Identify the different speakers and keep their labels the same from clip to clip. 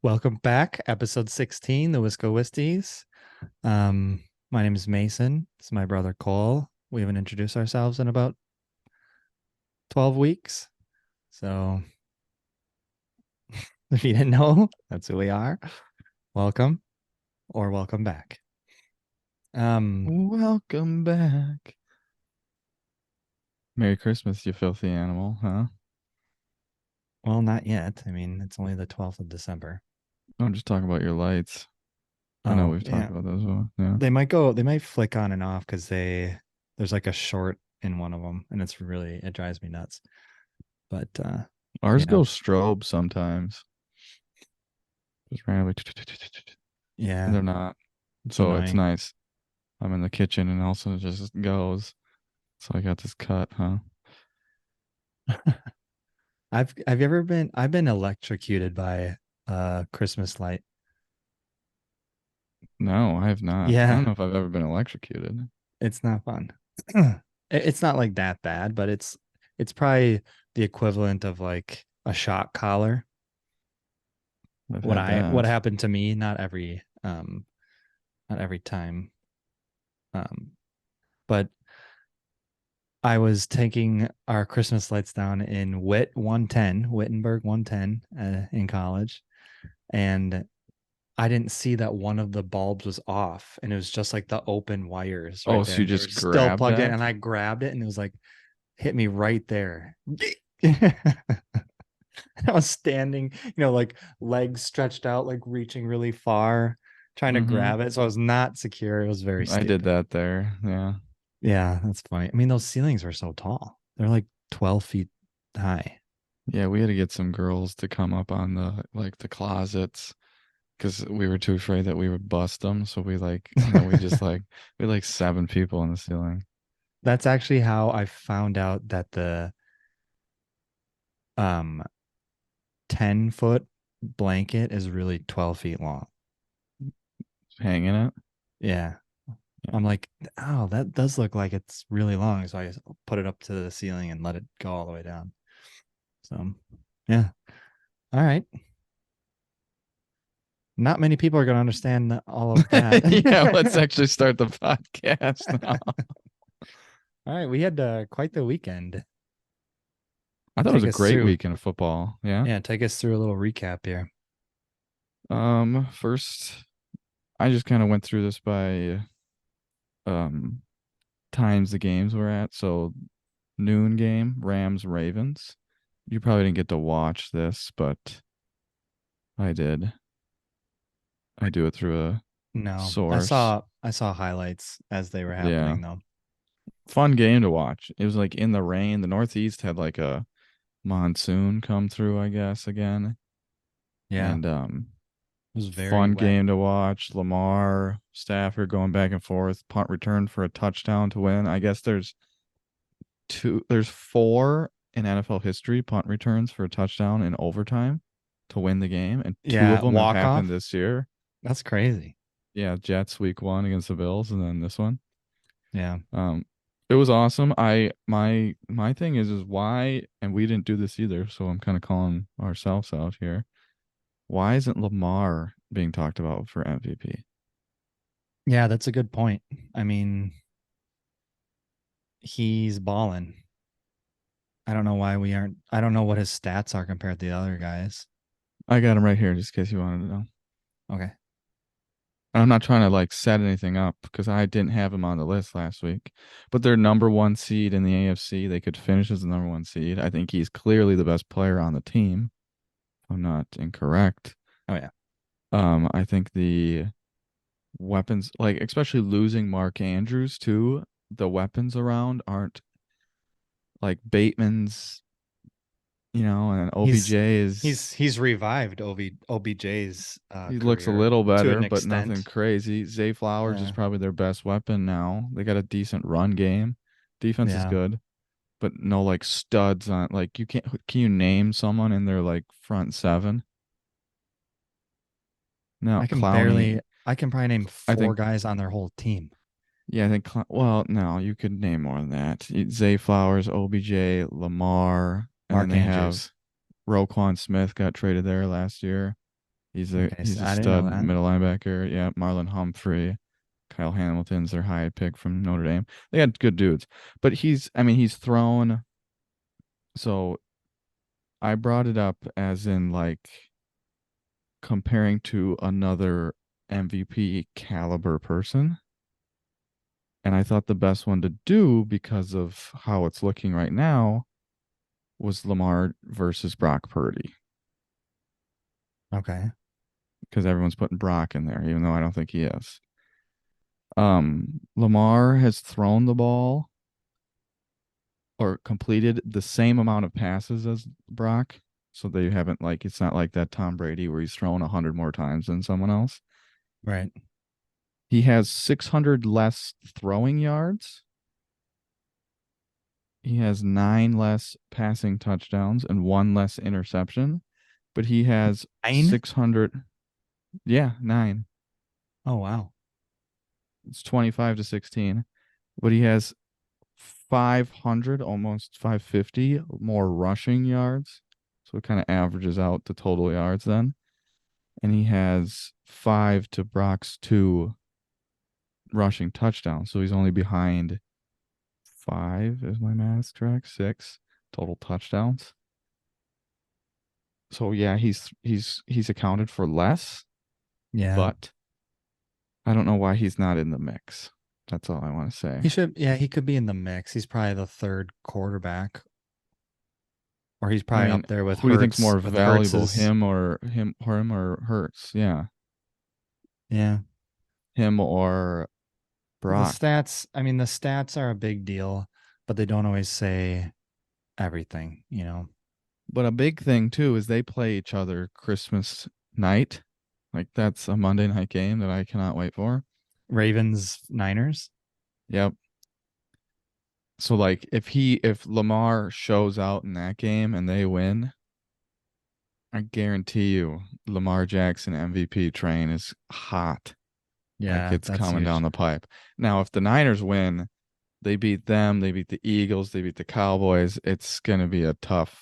Speaker 1: Welcome back, episode 16, the Wisco Wistys. My name is Mason. This is my brother Cole. We haven't introduced ourselves in about 12 weeks. So if you didn't know, that's who we are. Welcome or welcome back.
Speaker 2: Welcome back. Merry Christmas, you filthy animal, huh?
Speaker 1: Well, not yet. I mean, it's only the 12th of December.
Speaker 2: I'm just talking about your lights. I know
Speaker 1: Oh,
Speaker 2: we've talked
Speaker 1: yeah.
Speaker 2: about those. Yeah.
Speaker 1: They might flick on and off because there's like a short in one of them and it drives me nuts. But
Speaker 2: Ours
Speaker 1: yeah,
Speaker 2: go strobe sometimes. Just randomly. And
Speaker 1: yeah,
Speaker 2: they're not.
Speaker 1: it's
Speaker 2: So it's
Speaker 1: annoying.
Speaker 2: nice. I'm in the kitchen and all of a sudden it just goes. So I got this cut, huh?
Speaker 1: Have you ever I've been electrocuted by a Christmas light.
Speaker 2: No, I have not. I don't
Speaker 1: Yeah,
Speaker 2: know if I've ever been electrocuted.
Speaker 1: it's not fun. It's not like that bad, but it's probably the equivalent of like a shock collar.
Speaker 2: I've had
Speaker 1: What
Speaker 2: that.
Speaker 1: happened to me, not every time. Um but I was taking our Christmas lights down in Wittenberg 110 in college, and I didn't see that one of the bulbs was off and it was just like the open wires
Speaker 2: Oh,
Speaker 1: right there
Speaker 2: so you
Speaker 1: and they were
Speaker 2: just
Speaker 1: still
Speaker 2: grabbed
Speaker 1: plugged in,
Speaker 2: that?
Speaker 1: and I grabbed it and it was like hit me right there. I was standing, like legs stretched out, like reaching really far, trying to
Speaker 2: Mm-hmm.
Speaker 1: grab it. So I was not secure. It was very
Speaker 2: I did
Speaker 1: stupid.
Speaker 2: that there. Yeah.
Speaker 1: Yeah, that's funny. I mean, those ceilings were so tall. They're like 12 feet high.
Speaker 2: Yeah, we had to get some girls to come up on the closets because we were too afraid that we would bust them. So we just we had like seven people in the ceiling.
Speaker 1: That's actually how I found out that the um 10-foot blanket is really 12 feet long.
Speaker 2: Hanging it.
Speaker 1: Yeah.
Speaker 2: Yeah.
Speaker 1: I'm like, oh, that does look like it's really long. So I put it up to the ceiling and let it go all the way down. So, yeah. All right. Not many people are going to understand all of that.
Speaker 2: Yeah, let's actually start the podcast now.
Speaker 1: All right. We had quite the weekend.
Speaker 2: I thought it was
Speaker 1: Take
Speaker 2: a
Speaker 1: us
Speaker 2: great
Speaker 1: through.
Speaker 2: weekend of football. Yeah.
Speaker 1: Yeah. Take us through a little recap here.
Speaker 2: First I just kind of went through this by um times the games were at. So noon game, Rams Ravens. You probably didn't get to watch this, but I did. I do it through a
Speaker 1: No,
Speaker 2: source.
Speaker 1: I saw highlights as they were
Speaker 2: Yeah.
Speaker 1: happening though.
Speaker 2: Fun game to watch. It was like in the rain. The Northeast had like a monsoon come through, I guess, again.
Speaker 1: Yeah.
Speaker 2: And
Speaker 1: It was very
Speaker 2: fun
Speaker 1: wet.
Speaker 2: game to watch. Lamar, Stafford going back and forth, punt return for a touchdown to win. I guess there's four in NFL history punt returns for a touchdown in overtime to win the game, and two of
Speaker 1: Yeah.
Speaker 2: them have
Speaker 1: Walk
Speaker 2: happened
Speaker 1: off.
Speaker 2: this year.
Speaker 1: That's crazy.
Speaker 2: Yeah, Jets week one against the Bills, and then this one.
Speaker 1: Yeah.
Speaker 2: Um, it was awesome. My thing is why, and we didn't do this either, so I'm kind of calling ourselves out here. Why isn't Lamar being talked about for MVP?
Speaker 1: Yeah. That's a good point. I mean, he's balling. I don't know why we aren't. I don't know what his stats are compared to the other guys.
Speaker 2: I got him right here, just in case you wanted to know.
Speaker 1: Okay.
Speaker 2: And I'm not trying to like set anything up because I didn't have him on the list last week. But they're number one seed in the AFC. They could finish as the number one seed. I think he's clearly the best player on the team. If I'm not incorrect.
Speaker 1: Oh yeah.
Speaker 2: I think the weapons, like especially losing Mark Andrews too, the weapons around aren't like Bateman's, and
Speaker 1: He's
Speaker 2: OBJ is
Speaker 1: he's revived OBJ's
Speaker 2: he looks a
Speaker 1: career
Speaker 2: little
Speaker 1: to an
Speaker 2: better, but nothing
Speaker 1: extent.
Speaker 2: crazy. Zay Flowers is
Speaker 1: Yeah.
Speaker 2: probably their best weapon now. They got a decent run game. Defense is
Speaker 1: Yeah.
Speaker 2: good, but no like studs on like you can't can you name someone in their like front seven? No, Clowney.
Speaker 1: I can probably name
Speaker 2: I
Speaker 1: four
Speaker 2: think
Speaker 1: guys on their whole team.
Speaker 2: yeah, I think well, no, you could name more than that. Zay Flowers, OBJ, Lamar, and then
Speaker 1: Mark
Speaker 2: they have
Speaker 1: Andrews.
Speaker 2: Roquan Smith got traded there last year.
Speaker 1: Okay,
Speaker 2: he's
Speaker 1: so
Speaker 2: a
Speaker 1: I didn't know
Speaker 2: stud
Speaker 1: that.
Speaker 2: middle linebacker. Yeah, Marlon Humphrey, Kyle Hamilton's their high pick from Notre Dame. They got good dudes, but he's thrown. So I brought it up as in like comparing to another MVP caliber person. And I thought the best one to do because of how it's looking right now was Lamar versus Brock Purdy.
Speaker 1: Okay.
Speaker 2: Because everyone's putting Brock in there, even though I don't think he is. Lamar has thrown the ball or completed the same amount of passes as Brock. So they haven't like it's not like that Tom Brady where he's thrown 100 more times than someone else.
Speaker 1: Right.
Speaker 2: He has 600 less throwing yards. He has 9 less passing touchdowns and one less interception, but he has
Speaker 1: 9?
Speaker 2: 600. Yeah, nine.
Speaker 1: Oh, wow.
Speaker 2: It's 25 to 16, but he has 500, almost 550 more rushing yards. So it kind of averages out the total yards then. And he has 5 to Brock's 2 rushing touchdowns. So he's only behind 5, is my math correct? 6 total touchdowns. So yeah, he's accounted for less,
Speaker 1: Yeah.
Speaker 2: but I don't know why he's not in the mix. That's all I want to say.
Speaker 1: He should, yeah, he could be in the mix. He's probably the third quarterback, or he's
Speaker 2: I
Speaker 1: probably
Speaker 2: mean,
Speaker 1: up there with
Speaker 2: who do you think's
Speaker 1: Hertz.
Speaker 2: more
Speaker 1: With
Speaker 2: valuable,
Speaker 1: Hertz's,
Speaker 2: him or Hurts? Yeah,
Speaker 1: yeah.
Speaker 2: him or
Speaker 1: The
Speaker 2: Brock.
Speaker 1: stats, I mean, the stats are a big deal, but they don't always say everything, you know.
Speaker 2: But a big thing too is they play each other Christmas night. Like that's a Monday night game that I cannot wait for.
Speaker 1: Ravens, Niners.
Speaker 2: Yep. So like if Lamar shows out in that game and they win, I guarantee you Lamar Jackson MVP train is hot. Like
Speaker 1: Yeah,
Speaker 2: it's
Speaker 1: that's
Speaker 2: coming down
Speaker 1: huge.
Speaker 2: the pipe. Now if the Niners win, they beat them, they beat the Eagles, they beat the Cowboys. It's gonna be a tough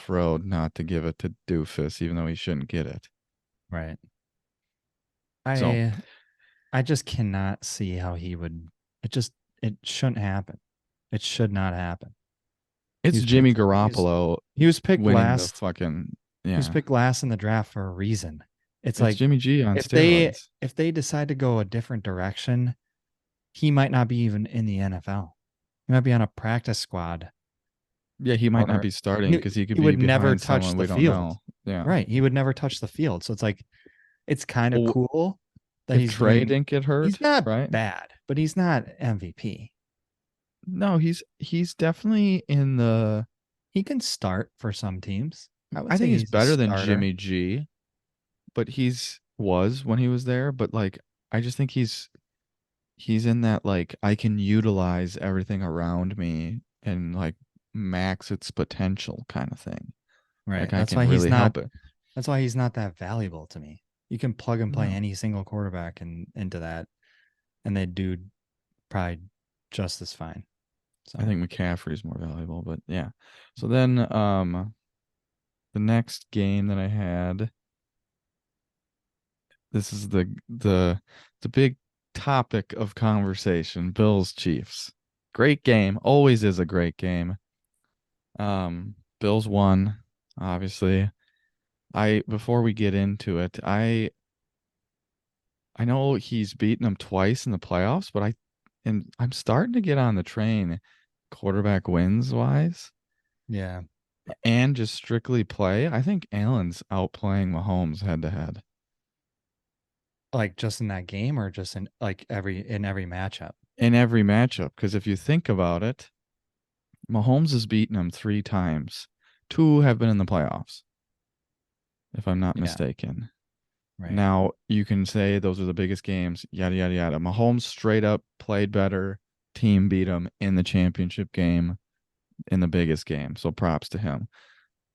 Speaker 2: road not to give it to Doofus, even though he shouldn't get it.
Speaker 1: Right.
Speaker 2: So
Speaker 1: I I just cannot see how he would. It just it shouldn't happen. It should not happen. He
Speaker 2: it's
Speaker 1: was
Speaker 2: Jimmy
Speaker 1: picked.
Speaker 2: Garoppolo
Speaker 1: He was picked
Speaker 2: winning the
Speaker 1: last.
Speaker 2: fucking
Speaker 1: He was
Speaker 2: yeah.
Speaker 1: picked last in the draft for a reason. It's
Speaker 2: It's
Speaker 1: like
Speaker 2: Jimmy G on
Speaker 1: if they
Speaker 2: steroids.
Speaker 1: if they decide to go a different direction, he might not be even in the NFL. He might be on a practice squad,
Speaker 2: Yeah, he might not
Speaker 1: or
Speaker 2: be starting
Speaker 1: he,
Speaker 2: because he could
Speaker 1: he
Speaker 2: be
Speaker 1: would never
Speaker 2: behind
Speaker 1: touch
Speaker 2: someone
Speaker 1: the
Speaker 2: we don't
Speaker 1: field.
Speaker 2: know. Yeah.
Speaker 1: Right. He would never touch the field. So it's like it's kind of
Speaker 2: Well,
Speaker 1: cool that
Speaker 2: if
Speaker 1: he's
Speaker 2: Trey
Speaker 1: doing.
Speaker 2: didn't get
Speaker 1: He's
Speaker 2: hurt,
Speaker 1: not
Speaker 2: right?
Speaker 1: bad, but he's not MVP.
Speaker 2: No, he's definitely in the
Speaker 1: He can start for some teams. I would
Speaker 2: I think
Speaker 1: say
Speaker 2: he's
Speaker 1: he's a
Speaker 2: better than
Speaker 1: starter.
Speaker 2: Jimmy G, but he's was when he was there, but like I just think he's in that like I can utilize everything around me and like max its potential kind of thing.
Speaker 1: Right.
Speaker 2: Like I can really help it.
Speaker 1: That's why he's not that valuable to me. You can plug and play
Speaker 2: No.
Speaker 1: any single quarterback into that, and they do probably just as fine.
Speaker 2: I
Speaker 1: So
Speaker 2: think McCaffrey's more valuable, but yeah. So then the next game that I had, this is the big topic of conversation, Bills Chiefs. Great game, always is a great game. Bills won, obviously. I before we get into it, I know he's beaten them twice in the playoffs, but I'm starting to get on the train quarterback wins wise
Speaker 1: yeah,
Speaker 2: and just strictly play. I think Allen's outplaying Mahomes head to head
Speaker 1: like just in that game or just in like every matchup.
Speaker 2: in every matchup. Because if you think about it, Mahomes has beaten him 3 times. Two have been in the playoffs, if I'm not
Speaker 1: Yeah,
Speaker 2: mistaken.
Speaker 1: right,
Speaker 2: Now you can say those are the biggest games, yada yada yada. Mahomes straight up played better. Team beat him in the championship game in the biggest game. So props to him.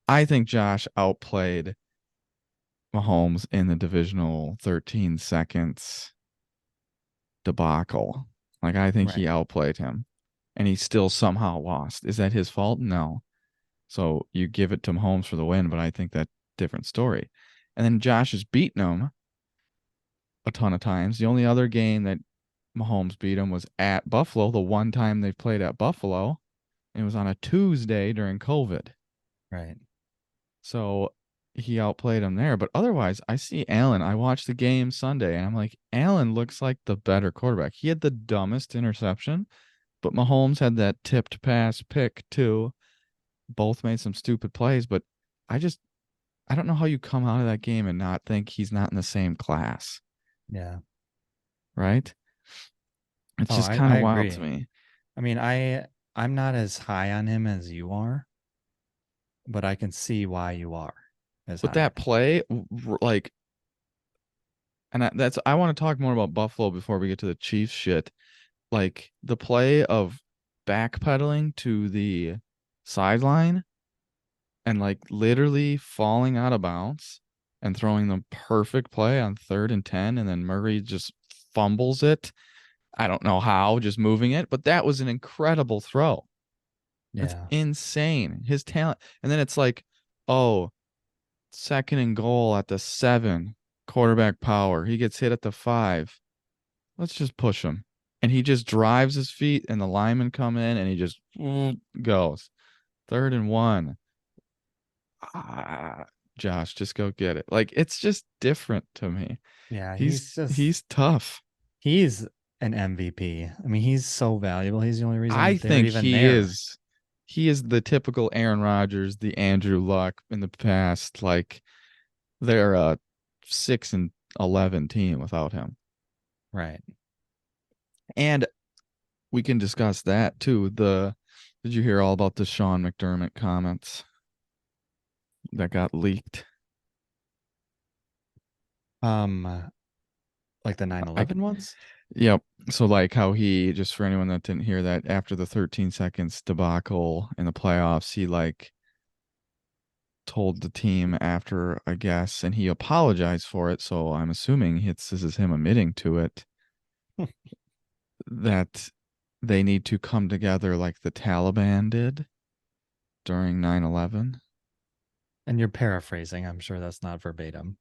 Speaker 2: I think Josh outplayed Mahomes in the divisional 13 seconds debacle. Like I think he
Speaker 1: right.
Speaker 2: outplayed him and he still somehow lost. Is that his fault? No. So you give it to Mahomes for the win, but I think that different story. And then Josh is beating him a ton of times. The only other game that Mahomes beat him was at Buffalo, the one time they played at Buffalo. And it was on a Tuesday during COVID.
Speaker 1: Right.
Speaker 2: So he outplayed him there. But otherwise, I see Allen. I watched the game Sunday and I'm like, Allen looks like the better quarterback. He had the dumbest interception, but Mahomes had that tipped pass pick too. Both made some stupid plays, but I just I don't know how you come out of that game and not think he's not in the same class,
Speaker 1: Yeah.
Speaker 2: right? It's
Speaker 1: Oh,
Speaker 2: just
Speaker 1: I,
Speaker 2: kind
Speaker 1: I
Speaker 2: of wild to
Speaker 1: agree.
Speaker 2: me.
Speaker 1: I mean, I'm not as high on him as you are, but I can see why you are as
Speaker 2: But
Speaker 1: high
Speaker 2: that
Speaker 1: on him.
Speaker 2: play, like, and that's I want to talk more about Buffalo before we get to the Chiefs shit. Like the play of backpedaling to the sideline and like literally falling out of bounds and throwing the perfect play on 3rd and 10, and then Murray just fumbles it. I don't know how, just moving it, but that was an incredible throw. That's
Speaker 1: Yeah.
Speaker 2: insane. His talent. And then it's like, oh, 2nd and goal at the 7, quarterback power. He gets hit at the 5. Let's just push him. And he just drives his feet, and the linemen come in, and he just goes. 3rd and 1. Ah, Josh, just go get it. Like it's just different to me.
Speaker 1: Yeah,
Speaker 2: He's
Speaker 1: he's just
Speaker 2: he's tough.
Speaker 1: he's an MVP. I mean, he's so valuable. He's the only
Speaker 2: I
Speaker 1: reason they're
Speaker 2: think
Speaker 1: even there.
Speaker 2: he is the typical Aaron Rodgers, the Andrew Luck in the past. Like they're a 6-11 team without him.
Speaker 1: Right.
Speaker 2: And we can discuss that too. The Did you hear all about the Sean McDermott comments that got leaked?
Speaker 1: Um, like the
Speaker 2: I
Speaker 1: 9/11 ones?
Speaker 2: Yep. So like how he, just for anyone that didn't hear that, after the 13 seconds debacle in the playoffs, he like told the team after a guess and he apologized for it. So I'm assuming this is him admitting to it, that they need to come together like the Taliban did during 9/11.
Speaker 1: And you're paraphrasing. I'm sure that's not verbatim.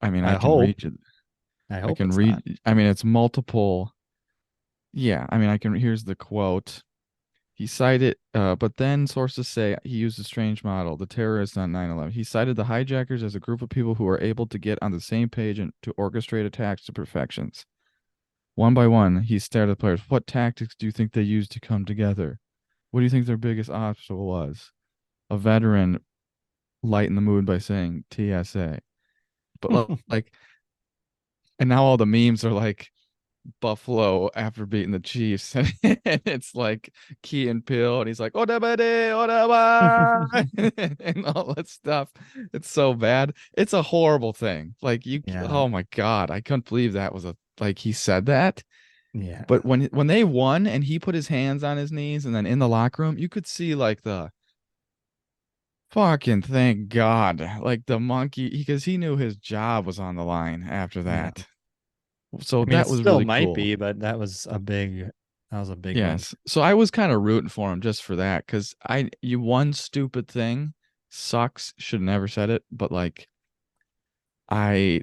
Speaker 2: I mean,
Speaker 1: I hope. I
Speaker 2: I
Speaker 1: hope
Speaker 2: can
Speaker 1: it's not.
Speaker 2: read, I mean, it's multiple. Yeah. I mean, here's the quote. He cited, but then sources say he used a strange model, the terrorists on 9/11. He cited the hijackers as a group of people who were able to get on the same page and to orchestrate attacks to perfections. One by one, he stared at the players. What tactics do you think they used to come together? What do you think their biggest obstacle was? A veteran lightened the mood by saying TSA. But like, and now all the memes are like, Buffalo after beating the Chiefs, and it's like Key and Peele, and he's like "Odabade, Odaba," and all that stuff. It's so bad. It's a horrible thing. Like
Speaker 1: Yeah.
Speaker 2: oh my God, I couldn't believe that was a like he said that.
Speaker 1: Yeah.
Speaker 2: But when they won and he put his hands on his knees, and then in the locker room, you could see like the fucking thank God, like the monkey, because he knew his job was on the line after
Speaker 1: Yeah.
Speaker 2: that. So
Speaker 1: I mean, it
Speaker 2: that was
Speaker 1: still
Speaker 2: really
Speaker 1: might
Speaker 2: cool.
Speaker 1: be, but that was a big one.
Speaker 2: Yes. So I was kind of rooting for him just for that, because you one stupid thing sucks. Should never said it, but like I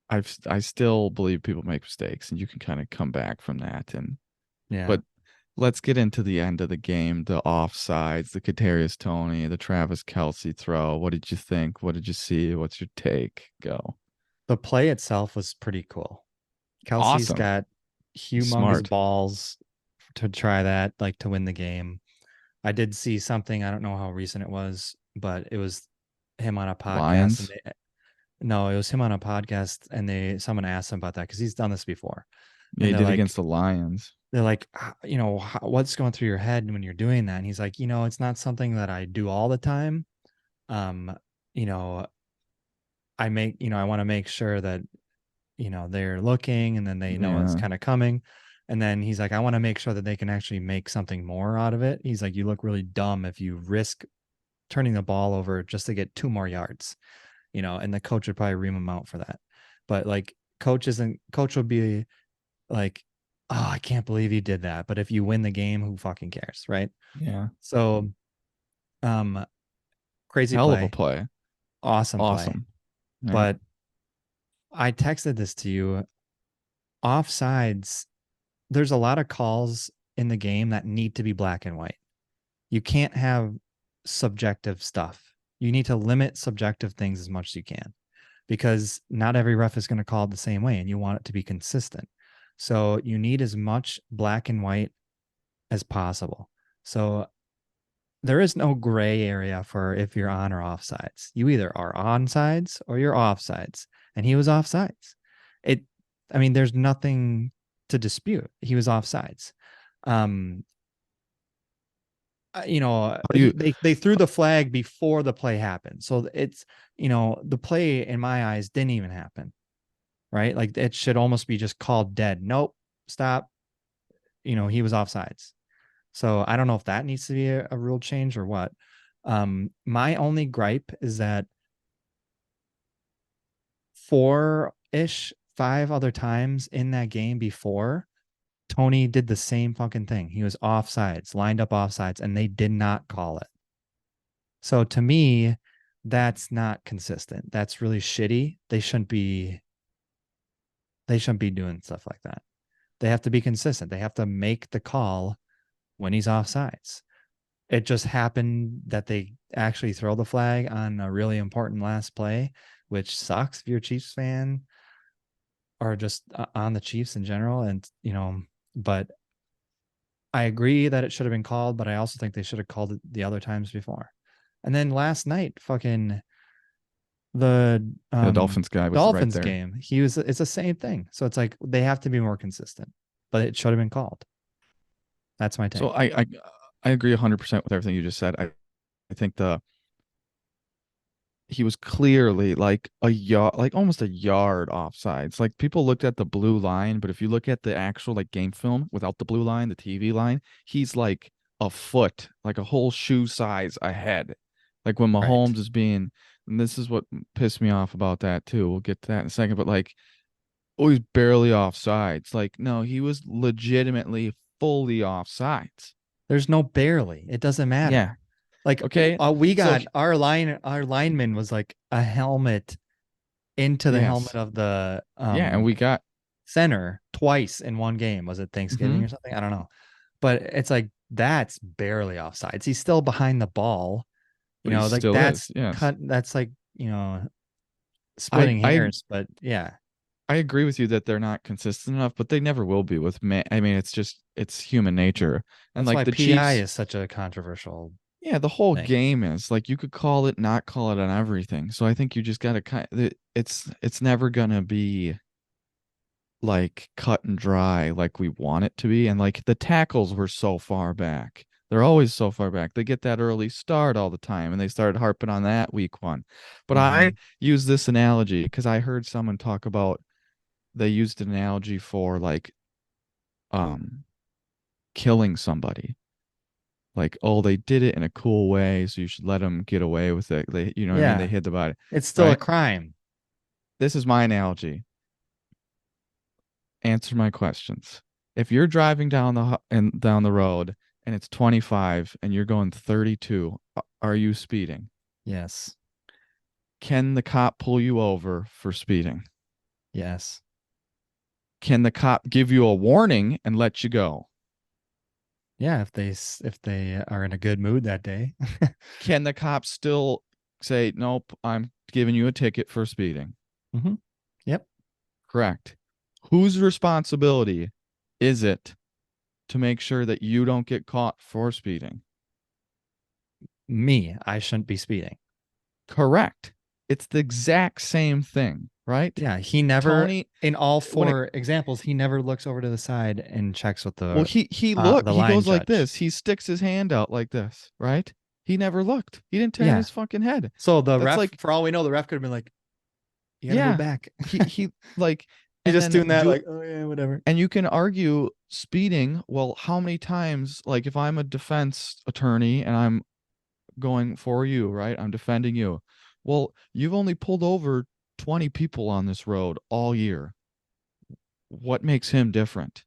Speaker 2: I still believe people make mistakes and you can kind of come back from that. And
Speaker 1: Yeah.
Speaker 2: but let's get into the end of the game, the offsides, the Kadarius Toney, the Travis Kelsey throw. What did you think? What did you see? What's your take? Go.
Speaker 1: The play itself was pretty cool. Kelsey's
Speaker 2: Awesome.
Speaker 1: got humongous
Speaker 2: Smart.
Speaker 1: balls to try that, like to win the game. I did see something, I don't know how recent it was, but it was him on a podcast and
Speaker 2: Lions.
Speaker 1: they no, it was him on a podcast and someone asked him about that because he's done this before.
Speaker 2: Yeah,
Speaker 1: And
Speaker 2: he did against the Lions.
Speaker 1: they're like, you know, what's going through your head when you're doing that? And he's like, you know, it's not something that I do all the time. Um, you know, I want to make sure that, you know, they're looking and then they know it's
Speaker 2: Yeah.
Speaker 1: kind of coming. And then he's like, I want to make sure that they can actually make something more out of it. He's like, you look really dumb if you risk turning the ball over just to get 2 more yards, you know, and the coach would probably ream him out for that. But like, coach would be like, oh, I can't believe you did that. But if you win the game, who fucking cares, right?
Speaker 2: Yeah.
Speaker 1: So, um, crazy
Speaker 2: Hell of a
Speaker 1: play,
Speaker 2: play.
Speaker 1: awesome play.
Speaker 2: Awesome. Yeah.
Speaker 1: but I texted this to you. Offsides, there's a lot of calls in the game that need to be black and white. You can't have subjective stuff. You need to limit subjective things as much as you can because not every ref is going to call it the same way and you want it to be consistent. So you need as much black and white as possible. So there is no gray area for if you're on or off sides. You either are on sides or you're off sides. And he was off sides. It, I mean, there's nothing to dispute. He was off sides. Um,
Speaker 2: How do you
Speaker 1: they threw the flag before the play happened. So it's, the play in my eyes didn't even happen, right? Like it should almost be just called dead. Nope, stop. He was offsides. So I don't know if that needs to be a rule change or what. My only gripe is that five other times in that game before, Tony did the same fucking thing. He was offsides, lined up offsides, and they did not call it. So to me, that's not consistent. That's really shitty. They shouldn't be doing stuff like that. They have to be consistent. They have to make the call when he's offsides. It just happened that they actually throw the flag on a really important last play, which sucks if you're a Chiefs fan or just on the Chiefs in general. And, but I agree that it should have been called, but I also think they should have called it the other times before. And then last night, fucking the
Speaker 2: the Dolphins guy was right
Speaker 1: Dolphins
Speaker 2: there.
Speaker 1: game, it's the same thing. So it's like they have to be more consistent, but it should have been called. That's my
Speaker 2: So
Speaker 1: take.
Speaker 2: I agree 100% with everything you just said. I think the he was clearly like a yard, like almost a yard offsides. Like people looked at the blue line, but if you look at the actual like game film without the blue line, the TV line, he's like a foot, like a whole shoe size ahead. Like when
Speaker 1: Right.
Speaker 2: Mahomes is being, and this is what pissed me off about that too. We'll get to that in a second, but like, oh, he's barely offsides. Like, no, he was legitimately fully offsides.
Speaker 1: There's no barely. It doesn't matter.
Speaker 2: Yeah.
Speaker 1: Like
Speaker 2: Okay.
Speaker 1: we
Speaker 2: So
Speaker 1: got our lineman was like a helmet into the helmet
Speaker 2: yes.
Speaker 1: of the
Speaker 2: Yeah, and we got
Speaker 1: center twice in one game. Was it Thanksgiving
Speaker 2: mhm.
Speaker 1: or something? I don't know. But it's like that's barely offsides. He's still behind the ball.
Speaker 2: But he
Speaker 1: Like
Speaker 2: still is. Yes.
Speaker 1: that's like,
Speaker 2: I
Speaker 1: splitting
Speaker 2: I
Speaker 1: hairs, but yeah.
Speaker 2: I agree with you that they're not consistent enough, but they never will be with man. I mean, it's just it's human nature. And
Speaker 1: That's
Speaker 2: like
Speaker 1: why
Speaker 2: the
Speaker 1: PI
Speaker 2: Chiefs,
Speaker 1: is such a controversial
Speaker 2: yeah, the whole
Speaker 1: thing.
Speaker 2: game is like you could call it, not call it on everything. So I think you just gotta kind of, it's never gonna be like cut and dry like we want it to be. And like the tackles were so far back. They're always so far back. They get that early start all the time, and they started harping on that week one. But I
Speaker 1: Hmm.
Speaker 2: use this analogy because I heard someone talk about they used an analogy for like um killing somebody. Like, oh, they did it in a cool way, so you should let them get away with it. They, you know what I mean? They
Speaker 1: Yeah.
Speaker 2: hid the body,
Speaker 1: It's still a
Speaker 2: right?
Speaker 1: crime.
Speaker 2: This is my analogy. Answer my questions. If you're driving down the road and it's 25 and you're going 32, are you speeding?
Speaker 1: Yes.
Speaker 2: Can the cop pull you over for speeding?
Speaker 1: Yes.
Speaker 2: Can the cop give you a warning and let you go?
Speaker 1: Yeah, if they are in a good mood that day.
Speaker 2: Can the cop still say, "Nope, I'm giving you a ticket for speeding"?
Speaker 1: Hmm. Yep.
Speaker 2: Correct. Whose responsibility is it to make sure that you don't get caught for speeding?
Speaker 1: Me, I shouldn't be speeding.
Speaker 2: Correct. It's the exact same thing, right?
Speaker 1: Yeah, he never
Speaker 2: Tony,
Speaker 1: in all
Speaker 2: when it
Speaker 1: four examples, he never looks over to the side and checks with
Speaker 2: well,
Speaker 1: the
Speaker 2: he
Speaker 1: line
Speaker 2: goes like
Speaker 1: judge.
Speaker 2: this. He sticks his hand out like this, right? He never looked. He didn't turn
Speaker 1: Yeah.
Speaker 2: his fucking head.
Speaker 1: So the
Speaker 2: That's
Speaker 1: ref,
Speaker 2: like,
Speaker 1: for all we know, the ref could have been like, "You got to move
Speaker 2: yeah,
Speaker 1: back."
Speaker 2: he like,
Speaker 1: He's
Speaker 2: and
Speaker 1: just
Speaker 2: then
Speaker 1: doing that, like, "Oh yeah, whatever."
Speaker 2: and you can argue speeding. Well, how many times, like, if I'm a defense attorney and I'm going for you, right? I'm defending you. Well, you've only pulled over 20 people on this road all year. What makes him different,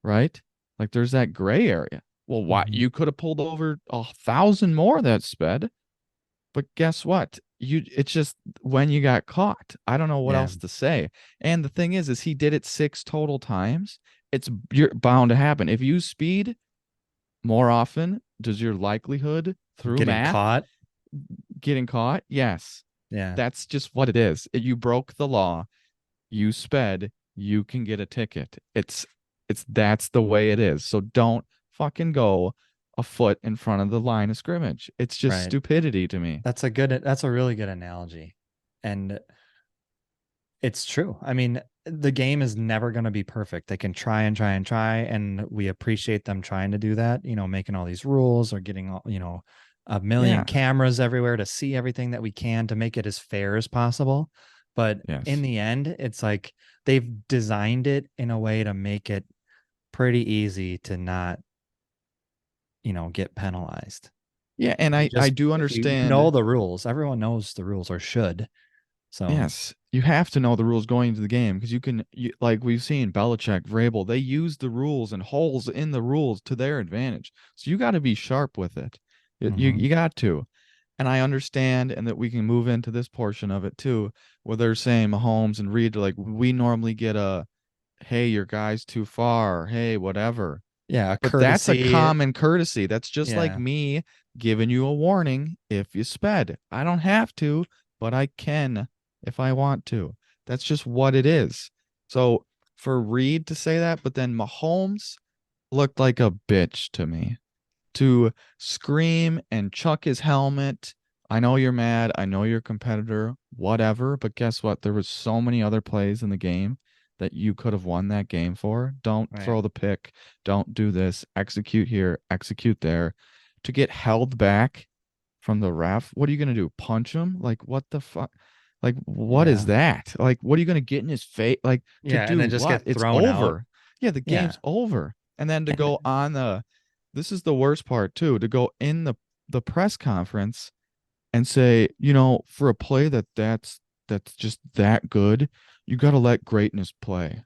Speaker 2: right? Like there's that gray area. Well, why
Speaker 1: Hmm.
Speaker 2: you could have pulled over 1,000 more that sped, but guess what? it's just when you got caught. I don't know what
Speaker 1: Yeah.
Speaker 2: else to say. And the thing is he did it 6 total times. You're bound to happen. If you speed more often, does your likelihood through
Speaker 1: Getting
Speaker 2: math
Speaker 1: caught.
Speaker 2: getting caught? Yes.
Speaker 1: Yeah.
Speaker 2: That's just what it is. You broke the law, you sped, you can get a ticket. It's that's the way it is. So don't fucking go a foot in front of the line of scrimmage. It's just
Speaker 1: Right.
Speaker 2: stupidity to me.
Speaker 1: That's a really good analogy. And it's true. I mean, the game is never going to be perfect. They can try and try and try, and we appreciate them trying to do that, making all these rules or getting all, a million
Speaker 2: Yeah.
Speaker 1: cameras everywhere to see everything that we can to make it as fair as possible. But in
Speaker 2: Yes.
Speaker 1: the end, it's like they've designed it in a way to make it pretty easy to not, get penalized.
Speaker 2: Yeah, and
Speaker 1: If you
Speaker 2: I
Speaker 1: just
Speaker 2: do
Speaker 1: if you know
Speaker 2: understand.
Speaker 1: the rules, everyone knows the rules or should. So,
Speaker 2: Yes, you have to know the rules going into the game because like we've seen Belichick, Vrabel, they use the rules and holes in the rules to their advantage. So you got to be sharp with it.
Speaker 1: mhm.
Speaker 2: You got to. And I understand, and that we can move into this portion of it too, where they're saying Mahomes and Reed, like we normally get a, hey, your guy's too far, hey, whatever.
Speaker 1: Yeah, a
Speaker 2: But that's a
Speaker 1: courtesy.
Speaker 2: common courtesy. That's just like
Speaker 1: Yeah.
Speaker 2: me giving you a warning if you sped. I don't have to, but I can if I want to. That's just what it is. So for Reed to say that, but then Mahomes looked like a bitch to me to scream and chuck his helmet. I know you're mad. I know you're a competitor, whatever. But guess what? There was so many other plays in the game that you could have won that game for. Don't
Speaker 1: Right.
Speaker 2: throw the pick. Don't do this. Execute here, execute there. To get held back from the ref, what are you going to do? Punch him? Like, what the fuck? Like, what is
Speaker 1: Yeah.
Speaker 2: that? Like, what are you going to get in his face? Like, to
Speaker 1: Yeah. And
Speaker 2: do
Speaker 1: then just
Speaker 2: what?
Speaker 1: get
Speaker 2: It's
Speaker 1: thrown out.
Speaker 2: over. Yeah, the
Speaker 1: Yeah.
Speaker 2: game's over. And then to
Speaker 1: And
Speaker 2: go on this is the worst part too, to go in the press conference and say, for a play that's just that good, you got to let greatness play.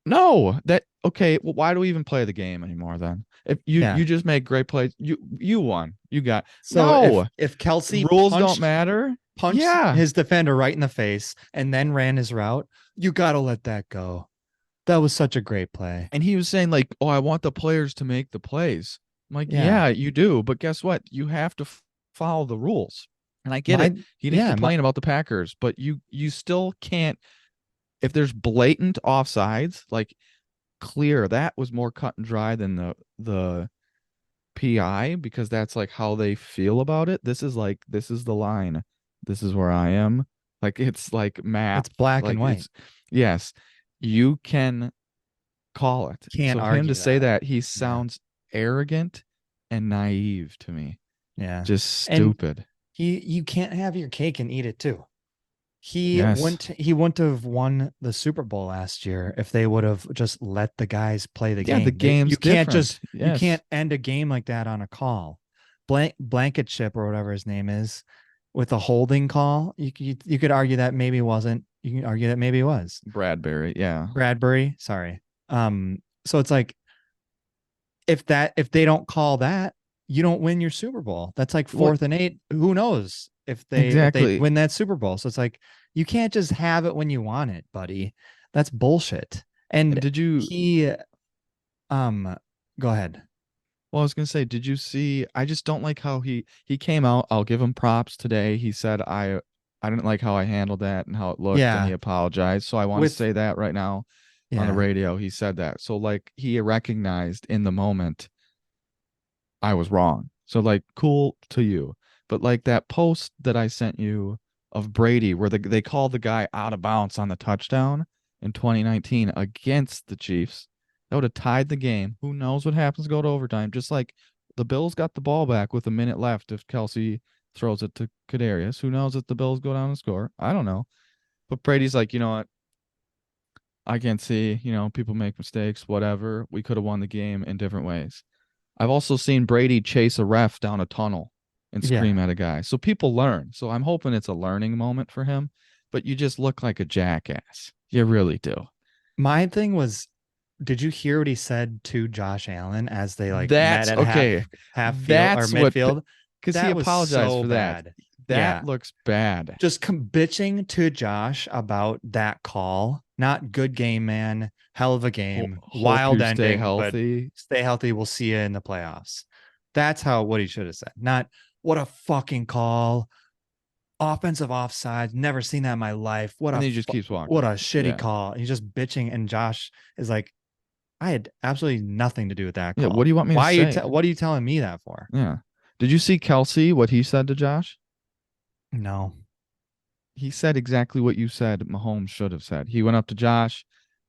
Speaker 2: No, that okay, well, why do we even play the game anymore then? If
Speaker 1: yeah.
Speaker 2: you just make great plays, you won. You got
Speaker 1: So
Speaker 2: no
Speaker 1: if Kelsey
Speaker 2: rules don't matter.
Speaker 1: punched
Speaker 2: Yeah.
Speaker 1: his defender right in the face and then ran his route, you gotta let that go. That was such a great play.
Speaker 2: And he was saying like, "Oh, I want the players to make the plays." I'm like,
Speaker 1: Yeah.
Speaker 2: "Yeah, you do, but guess what? You have to follow the rules." And I get it.
Speaker 1: My
Speaker 2: He didn't
Speaker 1: yeah, my
Speaker 2: complain about the Packers, but you still can't, if there's blatant offsides, like clear, that was more cut and dry than the PI because that's like how they feel about it. This is like this is the line. This is where I am. Like it's like
Speaker 1: it's
Speaker 2: mapped.
Speaker 1: black and
Speaker 2: Like
Speaker 1: white.
Speaker 2: it's yes, you can call it.
Speaker 1: Can't
Speaker 2: So him to
Speaker 1: argue
Speaker 2: say
Speaker 1: that.
Speaker 2: that, he
Speaker 1: Yeah.
Speaker 2: sounds arrogant and naive to me.
Speaker 1: Yeah.
Speaker 2: Just
Speaker 1: And
Speaker 2: stupid.
Speaker 1: you can't have your cake and eat it too.
Speaker 2: Yes.
Speaker 1: He wouldn't have won the Super Bowl last year if they would have just let the guys play the
Speaker 2: Yeah, the
Speaker 1: game. They
Speaker 2: game's different.
Speaker 1: you can't
Speaker 2: Yes.
Speaker 1: end a game like that on a call. Blanket chip or whatever his name is with a holding call. You could argue that maybe wasn't. You can argue that maybe it was
Speaker 2: Bradbury. Yeah.
Speaker 1: Bradbury. Sorry. So it's like if they don't call that, you don't win your Super Bowl. That's like
Speaker 2: What
Speaker 1: 4th and 8. Who knows if they
Speaker 2: exactly?
Speaker 1: win that Super Bowl? So it's like you can't just have it when you want it, buddy. That's bullshit.
Speaker 2: And
Speaker 1: And
Speaker 2: did you
Speaker 1: he um go ahead.
Speaker 2: well, I was gonna say, did you see? I just don't like how he came out. I'll give him props today. He said I didn't like how I handled that and how it looked, and he
Speaker 1: Yeah,
Speaker 2: apologized. So I want to
Speaker 1: with
Speaker 2: say that right now on the
Speaker 1: yeah.
Speaker 2: radio. He said that. So like he recognized in the moment I was wrong. So like cool to you. But like that post that I sent you of Brady where they called the guy out of bounds on the touchdown in 2019 against the Chiefs. That would have tied the game. Who knows what happens go to overtime? Just like the Bills got the ball back with a minute left if Kelsey throws it to Kadarius. Who knows if the Bills go down and score? I don't know. But Brady's like, you know what? I can't see, people make mistakes, whatever. We could have won the game in different ways. I've also seen Brady chase a ref down a tunnel and
Speaker 1: Yeah.
Speaker 2: scream at a guy. So people learn. So I'm hoping it's a learning moment for him, but you just look like a jackass. You really do.
Speaker 1: My thing was, did you hear what he said to Josh Allen as they like met
Speaker 2: That's
Speaker 1: at
Speaker 2: okay.
Speaker 1: half field or
Speaker 2: That's what,
Speaker 1: midfield?
Speaker 2: because he
Speaker 1: That was
Speaker 2: apologized
Speaker 1: so
Speaker 2: for that.
Speaker 1: bad.
Speaker 2: That
Speaker 1: Yeah,
Speaker 2: looks bad.
Speaker 1: just bitching to Josh about that call. Not good game, man. Hell of a game.
Speaker 2: Hope
Speaker 1: Wild
Speaker 2: you stay
Speaker 1: ending, but
Speaker 2: healthy.
Speaker 1: stay healthy. We'll see you in the playoffs. That's how what he should have said. Not what a fucking call. Offensive offside. Never seen that in my life.
Speaker 2: And then he just keeps
Speaker 1: What
Speaker 2: walking.
Speaker 1: a shitty
Speaker 2: Yeah.
Speaker 1: call. He's just bitching, and Josh is like, I had absolutely nothing to do with that
Speaker 2: Yeah. What do
Speaker 1: call.
Speaker 2: you want me to
Speaker 1: Why are you?
Speaker 2: say?
Speaker 1: What are you telling me that for?
Speaker 2: Yeah. Did you see Kelsey, what he said to Josh?
Speaker 1: No.
Speaker 2: He said exactly what you said Mahomes should have said. He went up to Josh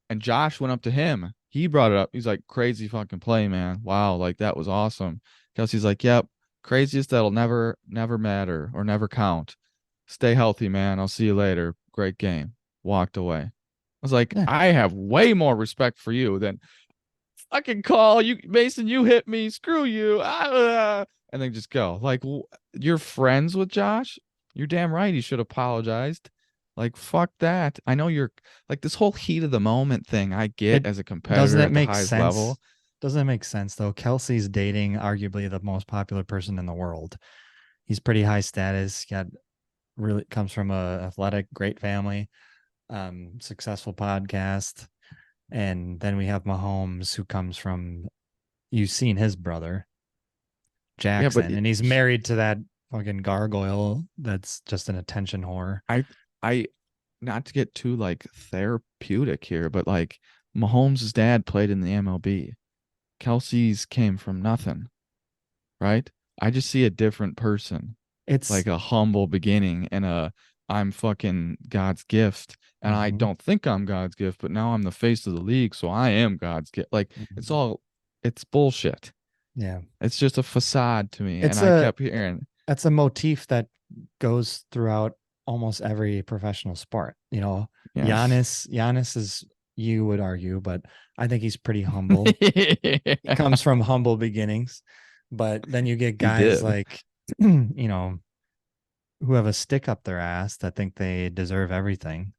Speaker 2: and Josh went up to him. He brought it up. He's like, crazy fucking play, man. Wow, like that was awesome. Kelsey's like, yep, craziest that'll never matter or never count. Stay healthy, man. I'll see you later. Great game. Walked away. I was like,
Speaker 1: Yeah.
Speaker 2: I have way more respect for you than fucking call you, Mason. You hit me. Screw you. And then just go. Like, you're friends with Josh. You're damn right. He should have apologized. Like, fuck that. I know you're like this whole heat of the moment thing. I get
Speaker 1: It
Speaker 2: as a
Speaker 1: doesn't
Speaker 2: competitor
Speaker 1: it
Speaker 2: at the
Speaker 1: make
Speaker 2: highest level.
Speaker 1: sense? Doesn't it make sense though? Kelsey's dating arguably the most popular person in the world. He's pretty high status. Got really comes from a athletic, great family, successful podcast. And then we have Mahomes, who comes from you've seen his brother,
Speaker 2: Yeah, but
Speaker 1: Jackson, and he's married to that fucking gargoyle that's just an attention whore.
Speaker 2: I, I, not to get too like therapeutic here, but like Mahomes' dad played in the MLB. Kelsey's came from nothing, right? I just see a different person,
Speaker 1: It's
Speaker 2: like a humble beginning and a I'm fucking God's gift. And I
Speaker 1: mhm,
Speaker 2: don't think I'm God's gift, but now I'm the face of the league, so I am God's gift. Like
Speaker 1: mhm.
Speaker 2: it's bullshit.
Speaker 1: Yeah.
Speaker 2: It's just a facade to me. And
Speaker 1: It's
Speaker 2: I
Speaker 1: a
Speaker 2: kept hearing,
Speaker 1: that's a motif that goes throughout almost every professional sport.
Speaker 2: yes.
Speaker 1: Giannis is you would argue, but I think he's pretty humble. He comes from humble beginnings, but then you get
Speaker 2: He
Speaker 1: guys
Speaker 2: did.
Speaker 1: like who have a stick up their ass that think they deserve everything,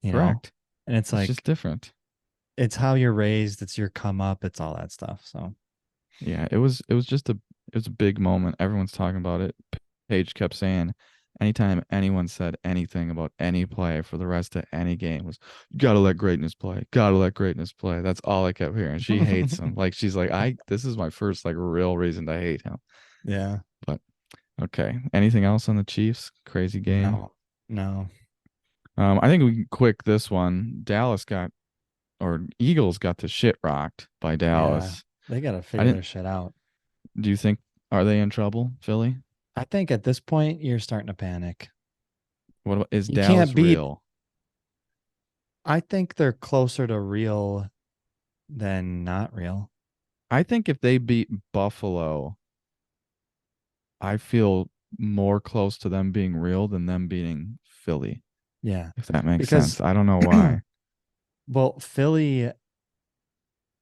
Speaker 1: you know?
Speaker 2: Correct.
Speaker 1: And it's
Speaker 2: It's just
Speaker 1: like
Speaker 2: different.
Speaker 1: it's how you're raised, it's your come up, it's all that stuff. So
Speaker 2: Yeah, it was just it was a big moment. Everyone's talking about it. Paige kept saying anytime anyone said anything about any play for the rest of any game was you gotta let greatness play. Gotta let greatness play. That's all I kept hearing. She hates him. Like she's like, this is my first like real reason to hate him.
Speaker 1: yeah.
Speaker 2: But okay. Anything else on the Chiefs? Crazy game.
Speaker 1: No. No.
Speaker 2: I think we can quick this one. Dallas got or Eagles got the shit rocked by
Speaker 1: Yeah.
Speaker 2: Dallas.
Speaker 1: They gotta
Speaker 2: I
Speaker 1: figure their
Speaker 2: didn't
Speaker 1: shit out.
Speaker 2: do you think are they in trouble, Philly?
Speaker 1: I think at this point you're starting to panic.
Speaker 2: What about, is
Speaker 1: You can't
Speaker 2: Dallas
Speaker 1: beat.
Speaker 2: real?
Speaker 1: I think they're closer to real than not real.
Speaker 2: I think if they beat Buffalo, I feel more close to them being real than them beating Philly,
Speaker 1: Yeah.
Speaker 2: if that makes
Speaker 1: Because
Speaker 2: sense. I don't know why.
Speaker 1: well, Philly,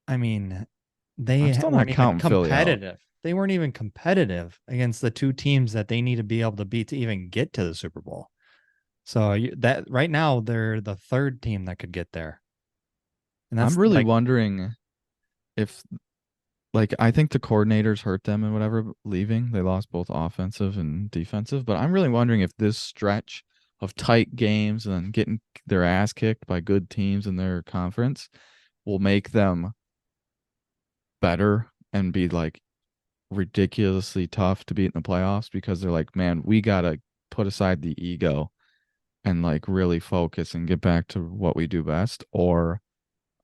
Speaker 1: I mean,
Speaker 2: I'm
Speaker 1: they
Speaker 2: still not
Speaker 1: weren't even
Speaker 2: counting Philly out.
Speaker 1: competitive. They weren't even competitive against the two teams that they need to be able to beat to even get to the Super Bowl. So that right now they're the third team that could get there. And
Speaker 2: I'm
Speaker 1: that's
Speaker 2: really
Speaker 1: like
Speaker 2: wondering if, like, I think the coordinators hurt them and whatever leaving. They lost both offensive and defensive. But I'm really wondering if this stretch of tight games and getting their ass kicked by good teams in their conference will make them better and be like ridiculously tough to beat in the playoffs because they're like, man, we gotta put aside the ego and like really focus and get back to what we do best, or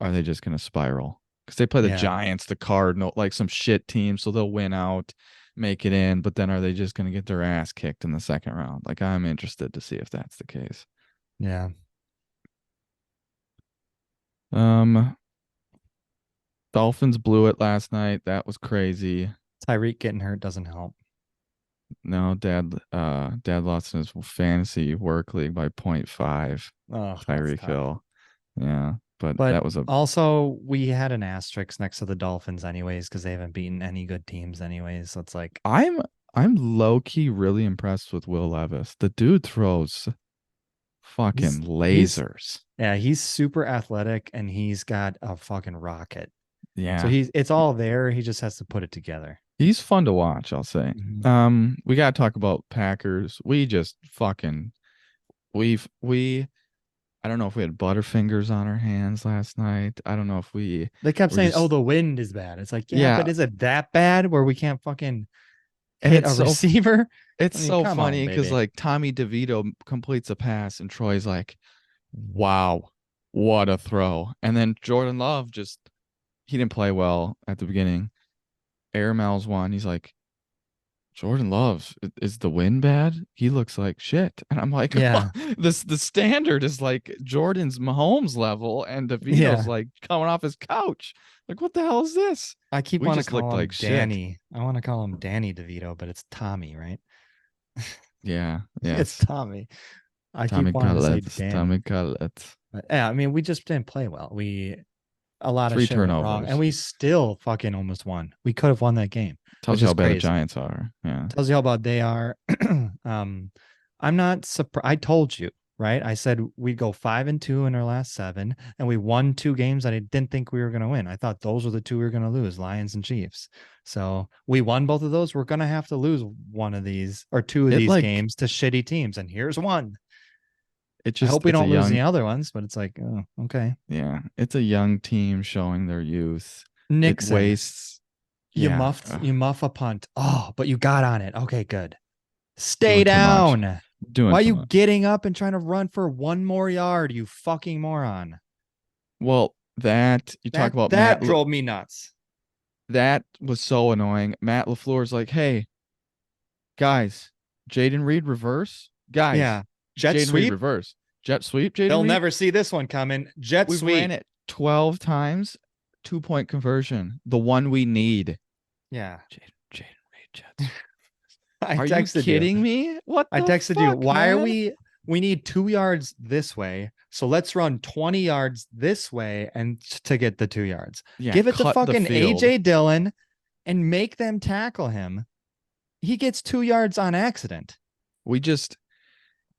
Speaker 2: are they just gonna spiral? Because they play the
Speaker 1: yeah,
Speaker 2: Giants, the Cardinal, like some shit team, so they'll win out, make it in, but then are they just gonna get their ass kicked in the second round? Like I'm interested to see if that's the case.
Speaker 1: yeah.
Speaker 2: Um, Dolphins blew it last night. That was crazy.
Speaker 1: Tyreek getting hurt doesn't help.
Speaker 2: No, dad lost in his fantasy work league by point five.
Speaker 1: Oh, that's
Speaker 2: Tyreek
Speaker 1: tough.
Speaker 2: Hill. Yeah, but
Speaker 1: But
Speaker 2: that was a
Speaker 1: also we had an asterisk next to the Dolphins anyways, because they haven't beaten any good teams anyways. So it's like
Speaker 2: I'm I'm low key really impressed with Will Levis. The dude throws
Speaker 1: he's
Speaker 2: fucking
Speaker 1: he's
Speaker 2: lasers.
Speaker 1: yeah, he's super athletic and he's got a fucking rocket. So
Speaker 2: Yeah.
Speaker 1: it's all there. He just has to put it together.
Speaker 2: He's fun to watch, I'll say.
Speaker 1: Mhm.
Speaker 2: We gotta talk about Packers. We just fucking we I don't know if we had butterfingers on our hands last night. I don't know if we
Speaker 1: They kept
Speaker 2: were
Speaker 1: saying, "Oh,
Speaker 2: just
Speaker 1: the wind is bad." It's like, yeah,
Speaker 2: yeah,
Speaker 1: but is it that bad where we can't fucking
Speaker 2: and
Speaker 1: hit a receiver?
Speaker 2: it's
Speaker 1: I mean,
Speaker 2: so
Speaker 1: come on,
Speaker 2: funny because
Speaker 1: baby.
Speaker 2: like Tommy DeVito completes a pass and Troy's like, wow, what a throw. And then Jordan Love just he didn't play well at the beginning. Air Miles won. He's like, Jordan Love, is the wind bad? He looks like shit. And I'm like,
Speaker 1: Yeah,
Speaker 2: the standard is like Jordan's Mahomes level and DeVito's
Speaker 1: yeah.
Speaker 2: like coming off his couch. Like, what the hell is this?
Speaker 1: I keep
Speaker 2: We
Speaker 1: want to
Speaker 2: just looked
Speaker 1: call
Speaker 2: like
Speaker 1: him
Speaker 2: shit.
Speaker 1: Danny. I want to call him Danny DeVito, but it's Tommy, right?
Speaker 2: Yeah,
Speaker 1: It's
Speaker 2: yes.
Speaker 1: Tommy. I keep
Speaker 2: Tommy
Speaker 1: wanting to say
Speaker 2: Collette,
Speaker 1: Danny.
Speaker 2: Tommy Collette.
Speaker 1: But yeah, I mean, we just didn't play well. We a lot of
Speaker 2: Three
Speaker 1: shit went wrong, and
Speaker 2: turnovers.
Speaker 1: we still fucking almost won. We could have won that game,
Speaker 2: Tells
Speaker 1: which
Speaker 2: you
Speaker 1: is
Speaker 2: how bad the
Speaker 1: crazy.
Speaker 2: Giants are. Yeah.
Speaker 1: Tells you how bad they are. um, I'm not surprised. I told you, right? I said we'd go 5-2 in our last seven, and we won two games that I didn't think we were going to win. I thought those were the two we were going to lose, Lions and Chiefs. So we won both of those. We're going to have to lose one of these or two of
Speaker 2: It
Speaker 1: these
Speaker 2: like
Speaker 1: games to shitty teams, and here's one.
Speaker 2: it
Speaker 1: I
Speaker 2: just
Speaker 1: hope we
Speaker 2: it's a
Speaker 1: don't lose
Speaker 2: young
Speaker 1: the other ones, but it's like, oh, okay.
Speaker 2: yeah, it's a young team showing their youth. It
Speaker 1: Nixon,
Speaker 2: wastes yeah,
Speaker 1: you muff a punt. Oh, but you got on it. Okay, good. Stay
Speaker 2: doing too much.
Speaker 1: down.
Speaker 2: Doing
Speaker 1: Why are
Speaker 2: too
Speaker 1: you
Speaker 2: much.
Speaker 1: getting up and trying to run for one more yard, you fucking moron?
Speaker 2: Well, that you talk about
Speaker 1: That drove me nuts.
Speaker 2: That was so annoying. Matt LaFleur's like, "Hey, guys, Jaden Reed reverse. Guys,
Speaker 1: Yeah. Jet
Speaker 2: Jaden Reed
Speaker 1: sweep.
Speaker 2: reverse. Jet sweep, Jaden
Speaker 1: They'll
Speaker 2: Reed.
Speaker 1: never see this one coming. Jet
Speaker 2: We've ran
Speaker 1: sweep.
Speaker 2: it 12 times. 2-point conversion. The one we need.
Speaker 1: Yeah.
Speaker 2: Jaden Reed Jets.
Speaker 1: I
Speaker 2: Are you
Speaker 1: texted you.
Speaker 2: kidding me? What
Speaker 1: I
Speaker 2: the
Speaker 1: texted you.
Speaker 2: fuck,
Speaker 1: Why are
Speaker 2: man?
Speaker 1: we need 2 yards this way. So let's run 20 yards this way and to get the 2 yards.
Speaker 2: Yeah,
Speaker 1: Give it to
Speaker 2: cut the
Speaker 1: fucking
Speaker 2: field.
Speaker 1: AJ Dillon and make them tackle him. He gets 2 yards on accident.
Speaker 2: We just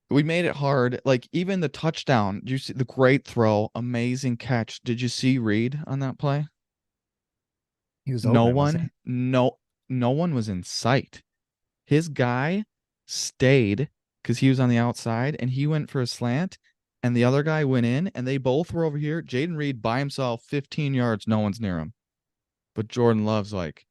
Speaker 2: we made it hard. Like even the touchdown, did you see the great throw, amazing catch? Did you see Reed on that play?
Speaker 1: He was
Speaker 2: No
Speaker 1: open, wasn't
Speaker 2: one,
Speaker 1: he?
Speaker 2: no one was in sight. His guy stayed because he was on the outside and he went for a slant and the other guy went in and they both were over here. Jaden Reed by himself, 15 yards, no one's near him. But Jordan Love's like,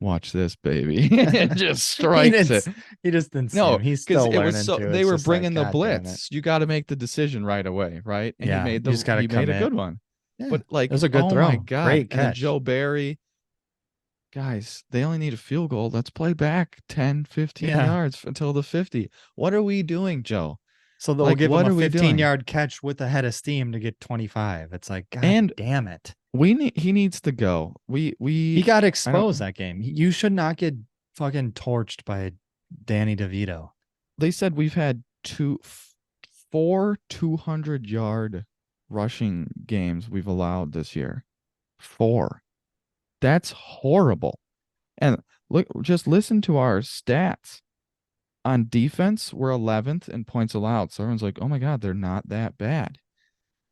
Speaker 2: watch this, baby. And just
Speaker 1: he
Speaker 2: strikes
Speaker 1: didn't
Speaker 2: it.
Speaker 1: he just didn't see
Speaker 2: No,
Speaker 1: him. He's
Speaker 2: because
Speaker 1: still
Speaker 2: it was
Speaker 1: learning
Speaker 2: so
Speaker 1: too.
Speaker 2: they
Speaker 1: It's
Speaker 2: were
Speaker 1: just like,
Speaker 2: bringing the
Speaker 1: God damn it.
Speaker 2: blitz. You got to make the decision right away, right? And
Speaker 1: Yeah. You just gotta
Speaker 2: he made a
Speaker 1: commit.
Speaker 2: good one.
Speaker 1: Yeah.
Speaker 2: But
Speaker 1: It
Speaker 2: like,
Speaker 1: was a good
Speaker 2: oh my
Speaker 1: throw.
Speaker 2: God.
Speaker 1: Great
Speaker 2: And then
Speaker 1: catch.
Speaker 2: Joe Barry, guys, they only need a field goal. Let's play back 10, 15
Speaker 1: Yeah.
Speaker 2: yards until the 50. What are we doing, Joe?
Speaker 1: So they'll
Speaker 2: Like,
Speaker 1: give him
Speaker 2: what
Speaker 1: a
Speaker 2: are we
Speaker 1: 15
Speaker 2: doing?
Speaker 1: yard catch with a head of steam to get 25. It's like, God
Speaker 2: And
Speaker 1: damn it.
Speaker 2: he needs to go.
Speaker 1: He got
Speaker 2: I don't
Speaker 1: exposed that game. You should not get fucking torched by Danny DeVito.
Speaker 2: they said we've had four 200-yard rushing games we've allowed this year. Four. That's horrible. And look, just listen to our stats. On defense, we're 11th in points allowed. So everyone's like, oh my God, they're not that bad.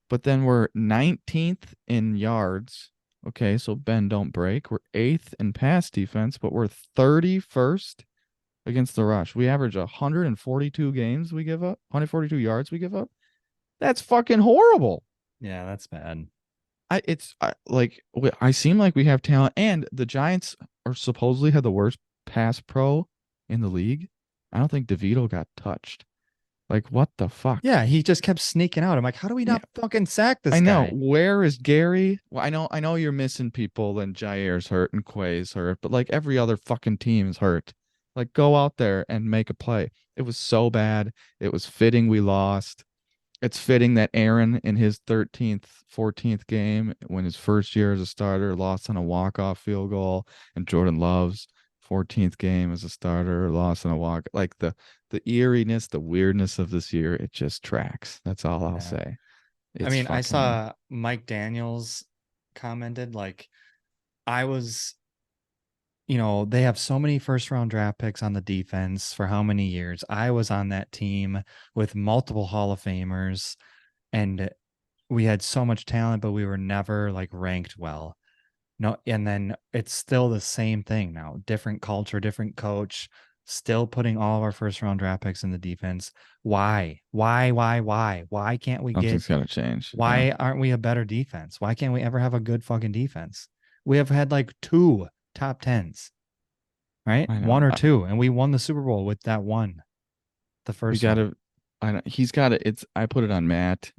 Speaker 2: But then we're 19th in yards. Okay, so Ben, don't break. We're 8th in pass defense, but we're 31st against the rush. We average 142 games we give up, 142 yards we give up. That's fucking horrible.
Speaker 1: Yeah, that's bad.
Speaker 2: I seem like we have talent, and the Giants are supposedly had the worst pass pro in the league. I don't think DeVito got touched. Like, what the fuck?
Speaker 1: Yeah, he just kept sneaking out. I'm like, how do we
Speaker 2: Yeah,
Speaker 1: not fucking sack
Speaker 2: I
Speaker 1: this
Speaker 2: know.
Speaker 1: guy?
Speaker 2: Where is Gary? Well, I know you're missing people, and Jair's hurt and Quay's hurt, but like every other fucking team is hurt. Like, go out there and make a play. It was so bad. It was fitting we lost. It's fitting that Aaron in his 13th, 14th game, when his first year as a starter, lost on a walk-off field goal, and Jordan Love's 14th game as a starter, lost on a walk. Like the eeriness, the weirdness of this year, it just tracks. That's all I'll
Speaker 1: Yeah.
Speaker 2: say.
Speaker 1: I
Speaker 2: It's
Speaker 1: mean, I
Speaker 2: fucking
Speaker 1: saw Mike Daniels commented like I was, they have so many first round draft picks on the defense for how many years. I was on that team with multiple Hall of Famers, and we had so much talent, but we were never like ranked well. No, and then it's still the same thing now. Different culture, different coach, still putting all of our first round draft picks in the defense. Why? Why? Why can't we get
Speaker 2: Something's got to change. Yeah,
Speaker 1: why aren't we a better defense? Why can't we ever have a good fucking defense? We have had like two top tens, right?
Speaker 2: I know.
Speaker 1: One or two, and we won the Super Bowl with that one, the
Speaker 2: We
Speaker 1: first
Speaker 2: got
Speaker 1: one.
Speaker 2: to. I don't, he's got to. It's. I put it on Matt.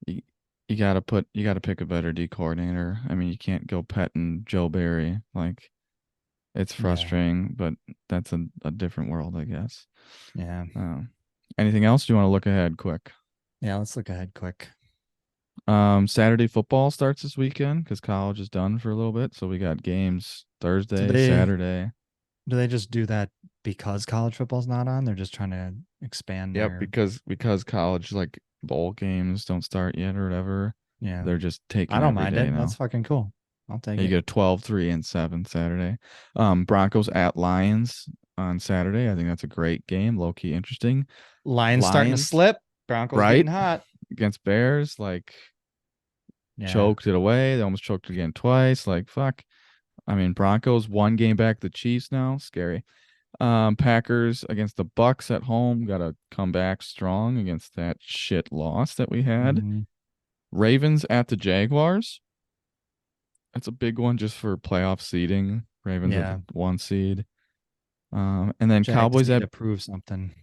Speaker 2: You, you got to put. You got to pick a better D coordinator. I mean, you can't go petting Joe Barry. Like it's
Speaker 1: Yeah.
Speaker 2: frustrating, but that's a different world, I guess.
Speaker 1: Yeah.
Speaker 2: Um, anything else? Do you want to look ahead quick?
Speaker 1: Yeah. Let's look ahead quick.
Speaker 2: Saturday football starts this weekend because college is done for a little bit. So we got games
Speaker 1: Do
Speaker 2: Thursday,
Speaker 1: they
Speaker 2: Saturday.
Speaker 1: do they just do that because college football's not on? They're just trying to expand
Speaker 2: Yep,
Speaker 1: their
Speaker 2: because college like bowl games don't start yet or whatever.
Speaker 1: yeah.
Speaker 2: They're just
Speaker 1: I
Speaker 2: taking
Speaker 1: don't
Speaker 2: every
Speaker 1: mind
Speaker 2: day
Speaker 1: it. That's
Speaker 2: now.
Speaker 1: fucking cool. I'll take
Speaker 2: You
Speaker 1: it.
Speaker 2: get a 12, 3, and 7 Saturday. Broncos at Lions on Saturday. I think that's a great game. Low key interesting.
Speaker 1: Lions starting to
Speaker 2: Lions,
Speaker 1: slip. Broncos
Speaker 2: right?
Speaker 1: getting hot.
Speaker 2: Against Bears, like
Speaker 1: Yeah.
Speaker 2: choked it away. They almost choked it again twice. Like fuck. I mean, Broncos one game back the Chiefs now. Scary. Packers against the Bucks at home. Got to come back strong against that shit loss that we had.
Speaker 1: Mhm.
Speaker 2: Ravens at the Jaguars. That's a big one just for playoff seeding. Ravens are the
Speaker 1: Yeah.
Speaker 2: 1 seed. And then
Speaker 1: Jags
Speaker 2: Cowboys
Speaker 1: need
Speaker 2: at
Speaker 1: to prove something.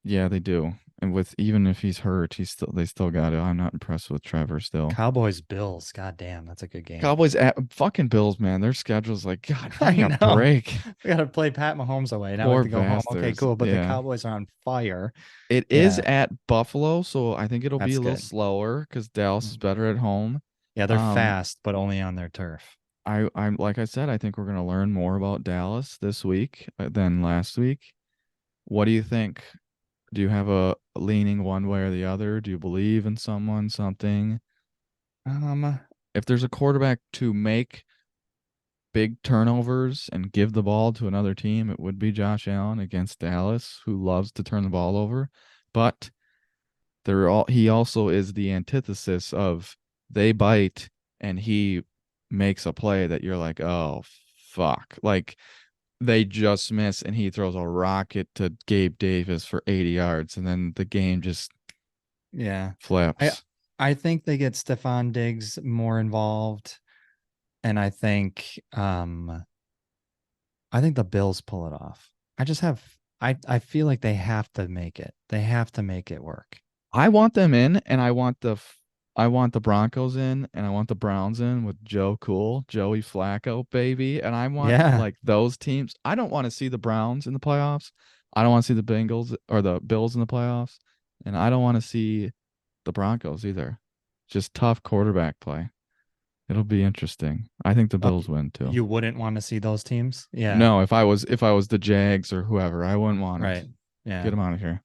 Speaker 2: yeah, they do. And with even if he's hurt, they still got it. I'm not impressed with Trevor still.
Speaker 1: Cowboys Bills. God damn, that's a good game.
Speaker 2: Cowboys at fucking Bills, man. Their schedule's like, God, give
Speaker 1: I
Speaker 2: me a
Speaker 1: know.
Speaker 2: break.
Speaker 1: We got to play Pat Mahomes away. Now we have
Speaker 2: Poor
Speaker 1: to go home. Okay,
Speaker 2: bastards.
Speaker 1: cool. But the
Speaker 2: Yeah.
Speaker 1: Cowboys are on fire.
Speaker 2: It is
Speaker 1: Yeah,
Speaker 2: at Buffalo, so I think it'll be
Speaker 1: that's
Speaker 2: a little
Speaker 1: good.
Speaker 2: slower because Dallas is
Speaker 1: Mhm.
Speaker 2: better at home.
Speaker 1: Yeah, they're
Speaker 2: Um,
Speaker 1: fast, but only on their turf.
Speaker 2: I'm like I said, I think we're gonna learn more about Dallas this week than last week. What do you think? Do you have a leaning one way or the other? Do you believe in someone, something?
Speaker 1: Um,
Speaker 2: If there's a quarterback to make big turnovers and give the ball to another team, it would be Josh Allen against Dallas, who loves to turn the ball over. But he also is the antithesis of they bite and he makes a play that you're like, oh fuck. Like they just miss and he throws a rocket to Gabe Davis for 80 yards and then the game just
Speaker 1: yeah. I
Speaker 2: flips.
Speaker 1: I think they get Stefan Diggs more involved, and I think the Bills pull it off. I just have I feel like they have to make it. They have to make it work.
Speaker 2: I want them in and I want the Broncos in and I want the Browns in with Joe Cool, Joey Flacco, baby. And I want
Speaker 1: Yeah.
Speaker 2: like those teams. I don't want to see the Browns in the playoffs. I don't want to see the Bengals or the Bills in the playoffs. And I don't want to see the Broncos either. Just tough quarterback play. It'll be interesting. I think the
Speaker 1: Oh,
Speaker 2: Bills win too.
Speaker 1: you wouldn't want to see those teams? Yeah.
Speaker 2: No, if I was the Jags or whoever, I wouldn't want it.
Speaker 1: Right.
Speaker 2: Get
Speaker 1: Yeah.
Speaker 2: them out of here.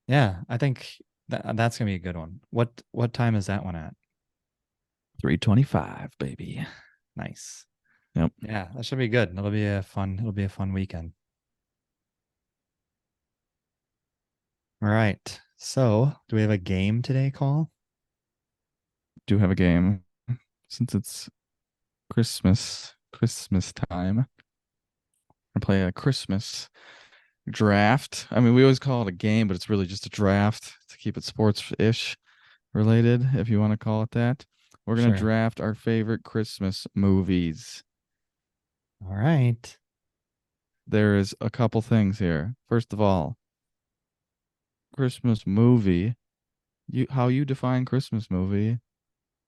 Speaker 1: Yeah. I think that's gonna be a good one. What time is that one at?
Speaker 2: 325, baby.
Speaker 1: Nice.
Speaker 2: Yep.
Speaker 1: Yeah, that should be good. It'll be a fun weekend. All right. So do we have a game today, Call?
Speaker 2: Do have a game since it's Christmas time. I play a Christmas draft. I mean, we always call it a game, but it's really just a draft to keep it sports-ish related, if you want to call it that. We're gonna
Speaker 1: Sure.
Speaker 2: draft our favorite Christmas movies.
Speaker 1: All right.
Speaker 2: There is a couple things here. First of all, Christmas movie. How you define Christmas movie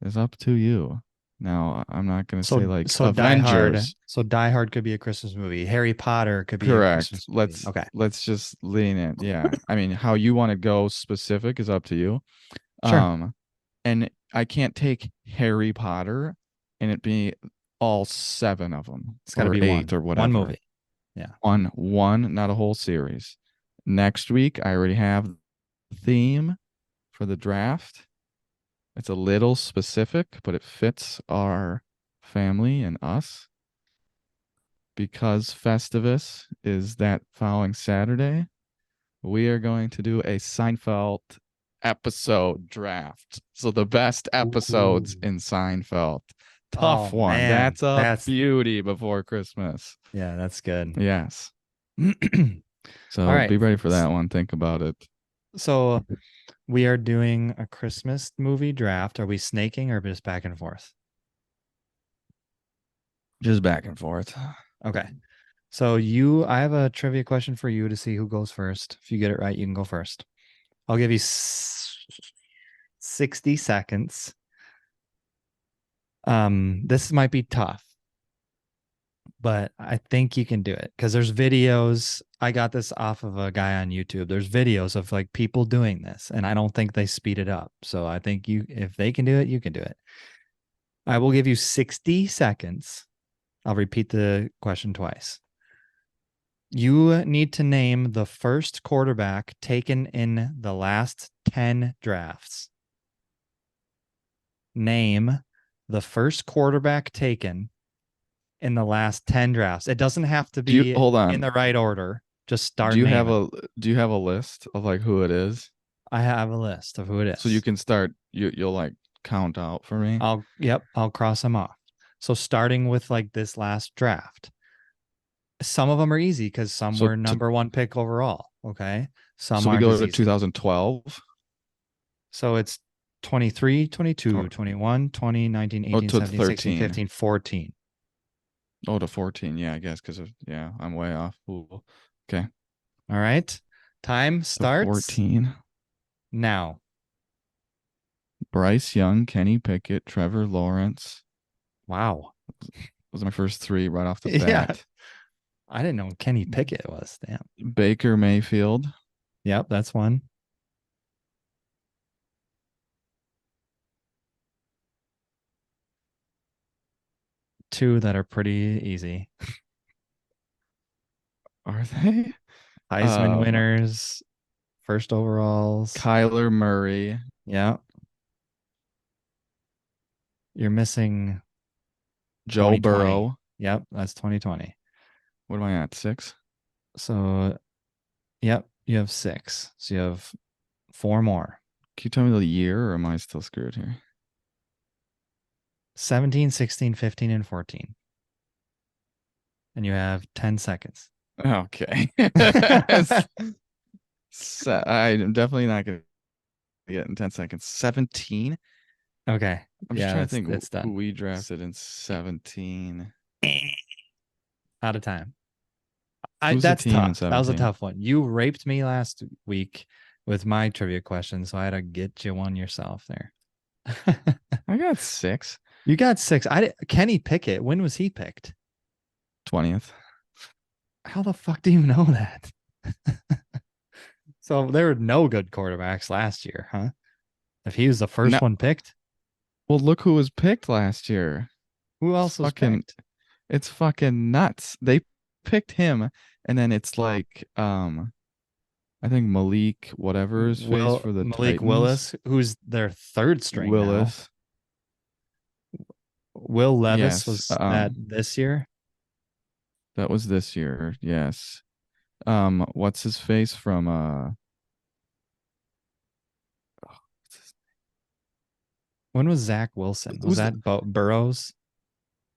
Speaker 2: is up to you. Now, I'm not gonna say like
Speaker 1: Die Hard.
Speaker 2: Avengers.
Speaker 1: So Die Hard could be a Christmas movie. Harry Potter could be a
Speaker 2: Correct.
Speaker 1: Christmas movie. Okay.
Speaker 2: Let's just lean in. Yeah. I mean, how you want to go specific is up to you.
Speaker 1: Sure.
Speaker 2: Um, and I can't take Harry Potter and it be all seven of them
Speaker 1: It's got to
Speaker 2: or
Speaker 1: be
Speaker 2: eight
Speaker 1: one.
Speaker 2: or
Speaker 1: One
Speaker 2: whatever.
Speaker 1: movie. Yeah.
Speaker 2: One, not a whole series. Next week, I already have the theme for the draft. It's a little specific, but it fits our family and us because Festivus is that following Saturday. We are going to do a Seinfeld episode draft. So the best episodes
Speaker 1: Ooh.
Speaker 2: in Seinfeld. Tough
Speaker 1: Oh
Speaker 2: one.
Speaker 1: man,
Speaker 2: That's a
Speaker 1: that's
Speaker 2: beauty before Christmas.
Speaker 1: yeah, that's good.
Speaker 2: Yes.
Speaker 1: All
Speaker 2: So
Speaker 1: right.
Speaker 2: be ready for that one. Think about it.
Speaker 1: So we are doing a Christmas movie draft. Are we snaking or just back and forth?
Speaker 2: Just back and forth.
Speaker 1: Okay. I have a trivia question for you to see who goes first. If you get it right, you can go first. I'll give you 60 seconds. This might be tough, but I think you can do it because there's videos. I got this off of a guy on YouTube. There's videos of like people doing this, and I don't think they speed it up. So I think if they can do it, you can do it. I will give you 60 seconds. I'll repeat the question twice. You need to name the first quarterback taken in the last 10 drafts. Name the first quarterback taken in the last 10 drafts. It doesn't have to
Speaker 2: Do you
Speaker 1: be
Speaker 2: hold
Speaker 1: in
Speaker 2: on?
Speaker 1: the right order. Just
Speaker 2: Do
Speaker 1: start
Speaker 2: you have
Speaker 1: naming.
Speaker 2: a list of like who it is?
Speaker 1: I have a list of who it
Speaker 2: So you
Speaker 1: is.
Speaker 2: can start you'll like count out for me.
Speaker 1: I'll cross them off. So starting with like this last draft. Some of them are easy because some
Speaker 2: So
Speaker 1: were
Speaker 2: to
Speaker 1: number one pick overall. Okay. Some
Speaker 2: so we
Speaker 1: aren't
Speaker 2: go
Speaker 1: as
Speaker 2: to
Speaker 1: easy.
Speaker 2: 2012
Speaker 1: So it's 23,
Speaker 2: or
Speaker 1: 22, 21, 20, 19,
Speaker 2: oh
Speaker 1: 18,
Speaker 2: to
Speaker 1: 17, 16,
Speaker 2: 13.
Speaker 1: 15, 14.
Speaker 2: Oh to 14. Yeah, I guess because of yeah, I'm way off. Ooh. Okay.
Speaker 1: All right. Time
Speaker 2: To
Speaker 1: starts
Speaker 2: 14.
Speaker 1: now.
Speaker 2: Bryce Young, Kenny Pickett, Trevor Lawrence.
Speaker 1: Wow.
Speaker 2: Those are my first three right off the
Speaker 1: Yeah.
Speaker 2: bat.
Speaker 1: I didn't know Kenny Pickett was. Damn.
Speaker 2: Baker Mayfield,
Speaker 1: Yep. That's one. Two that are pretty easy.
Speaker 2: are they?
Speaker 1: Heisman
Speaker 2: Um,
Speaker 1: winners, first overalls.
Speaker 2: Kyler Murray,
Speaker 1: Yeah. You're missing
Speaker 2: Joe
Speaker 1: 2020.
Speaker 2: Burrow.
Speaker 1: Yep. That's 2020.
Speaker 2: What am I at? Six?
Speaker 1: So, yep. You have six. So you have four more.
Speaker 2: Can you tell me the year or am I still screwed here?
Speaker 1: 17, 16, 15, and 14. And you have 10 seconds.
Speaker 2: Okay. I'm definitely not going to get in 10 seconds. 17?
Speaker 1: Okay.
Speaker 2: I'm just
Speaker 1: Yeah,
Speaker 2: trying to think
Speaker 1: that's
Speaker 2: who
Speaker 1: done.
Speaker 2: we drafted in 17.
Speaker 1: Out of time. I
Speaker 2: Who's the
Speaker 1: That's
Speaker 2: team in
Speaker 1: tough. That was a
Speaker 2: 17?
Speaker 1: tough one. You raped me last week with my trivia question, so I had to get you one yourself there.
Speaker 2: I got six.
Speaker 1: You got six. Kenny Pickett. When was he picked?
Speaker 2: 20th.
Speaker 1: How the fuck do you know that? So there were no good quarterbacks last year, huh? If he was the
Speaker 2: No,
Speaker 1: first one picked,
Speaker 2: well, look who was picked last year.
Speaker 1: who
Speaker 2: It's
Speaker 1: else was
Speaker 2: fucking
Speaker 1: picked?
Speaker 2: it's fucking nuts. They picked him and then it's like I think Malik whatever his face
Speaker 1: Will
Speaker 2: for the
Speaker 1: Malik
Speaker 2: Titans.
Speaker 1: Willis, who's their third string now.
Speaker 2: Willis.
Speaker 1: Will Levis
Speaker 2: Yes.
Speaker 1: was that this year?
Speaker 2: That was this year. Yes. What's his face from what's his-
Speaker 1: When was Zach Wilson? Was
Speaker 2: who's the,
Speaker 1: that Burrows?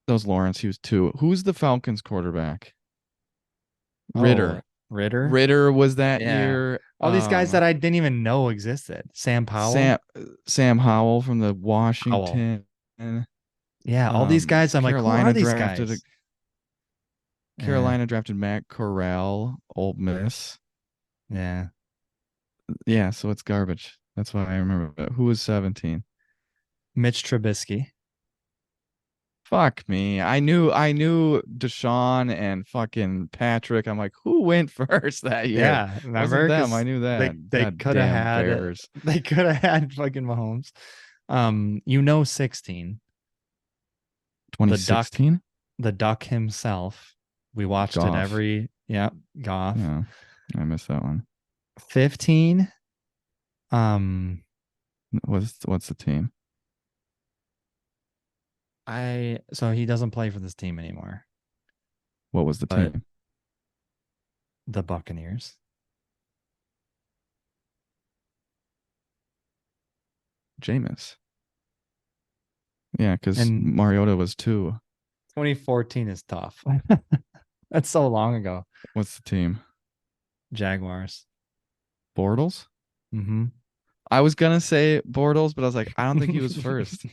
Speaker 2: that was Lawrence, he was two. Who's the Falcons quarterback?
Speaker 1: Oh,
Speaker 2: Ritter.
Speaker 1: Ritter.
Speaker 2: Ritter was that
Speaker 1: Yeah.
Speaker 2: year.
Speaker 1: All these guys that I didn't even know existed. Sam Powell.
Speaker 2: Sam Sam Howell from the
Speaker 1: Howell.
Speaker 2: Washington.
Speaker 1: Yeah, all these guys. I'm like, who are
Speaker 2: Carolina
Speaker 1: these
Speaker 2: drafted
Speaker 1: guys? Yeah,
Speaker 2: Carolina drafted Matt Corral, Old Miss.
Speaker 1: yeah.
Speaker 2: Yeah, so it's garbage. That's why I remember that. Who was 17?
Speaker 1: Mitch Trubisky.
Speaker 2: Fuck me. I knew Deshaun and fucking Patrick. I'm like, who went first that year?
Speaker 1: Yeah,
Speaker 2: Wasn't
Speaker 1: remember?
Speaker 2: them. I
Speaker 1: Because
Speaker 2: knew
Speaker 1: they
Speaker 2: that.
Speaker 1: they
Speaker 2: God
Speaker 1: could have
Speaker 2: damn
Speaker 1: had
Speaker 2: Bears.
Speaker 1: they could have had fucking Mahomes. 16. The duck,
Speaker 2: 2016?
Speaker 1: the duck himself. We watched it
Speaker 2: Goff.
Speaker 1: every Goff.
Speaker 2: Yeah. I missed that one.
Speaker 1: 15. Um,
Speaker 2: What's the team?
Speaker 1: I so he doesn't play for this team anymore,
Speaker 2: What was the
Speaker 1: but
Speaker 2: team?
Speaker 1: the Buccaneers.
Speaker 2: Jameis. Yeah, because
Speaker 1: And
Speaker 2: Mariota was two.
Speaker 1: 2014 is tough. That's so long ago.
Speaker 2: What's the team?
Speaker 1: Jaguars.
Speaker 2: Bortles?
Speaker 1: Mm-hmm.
Speaker 2: I was gonna say Bortles, but I was like, I don't think he was first.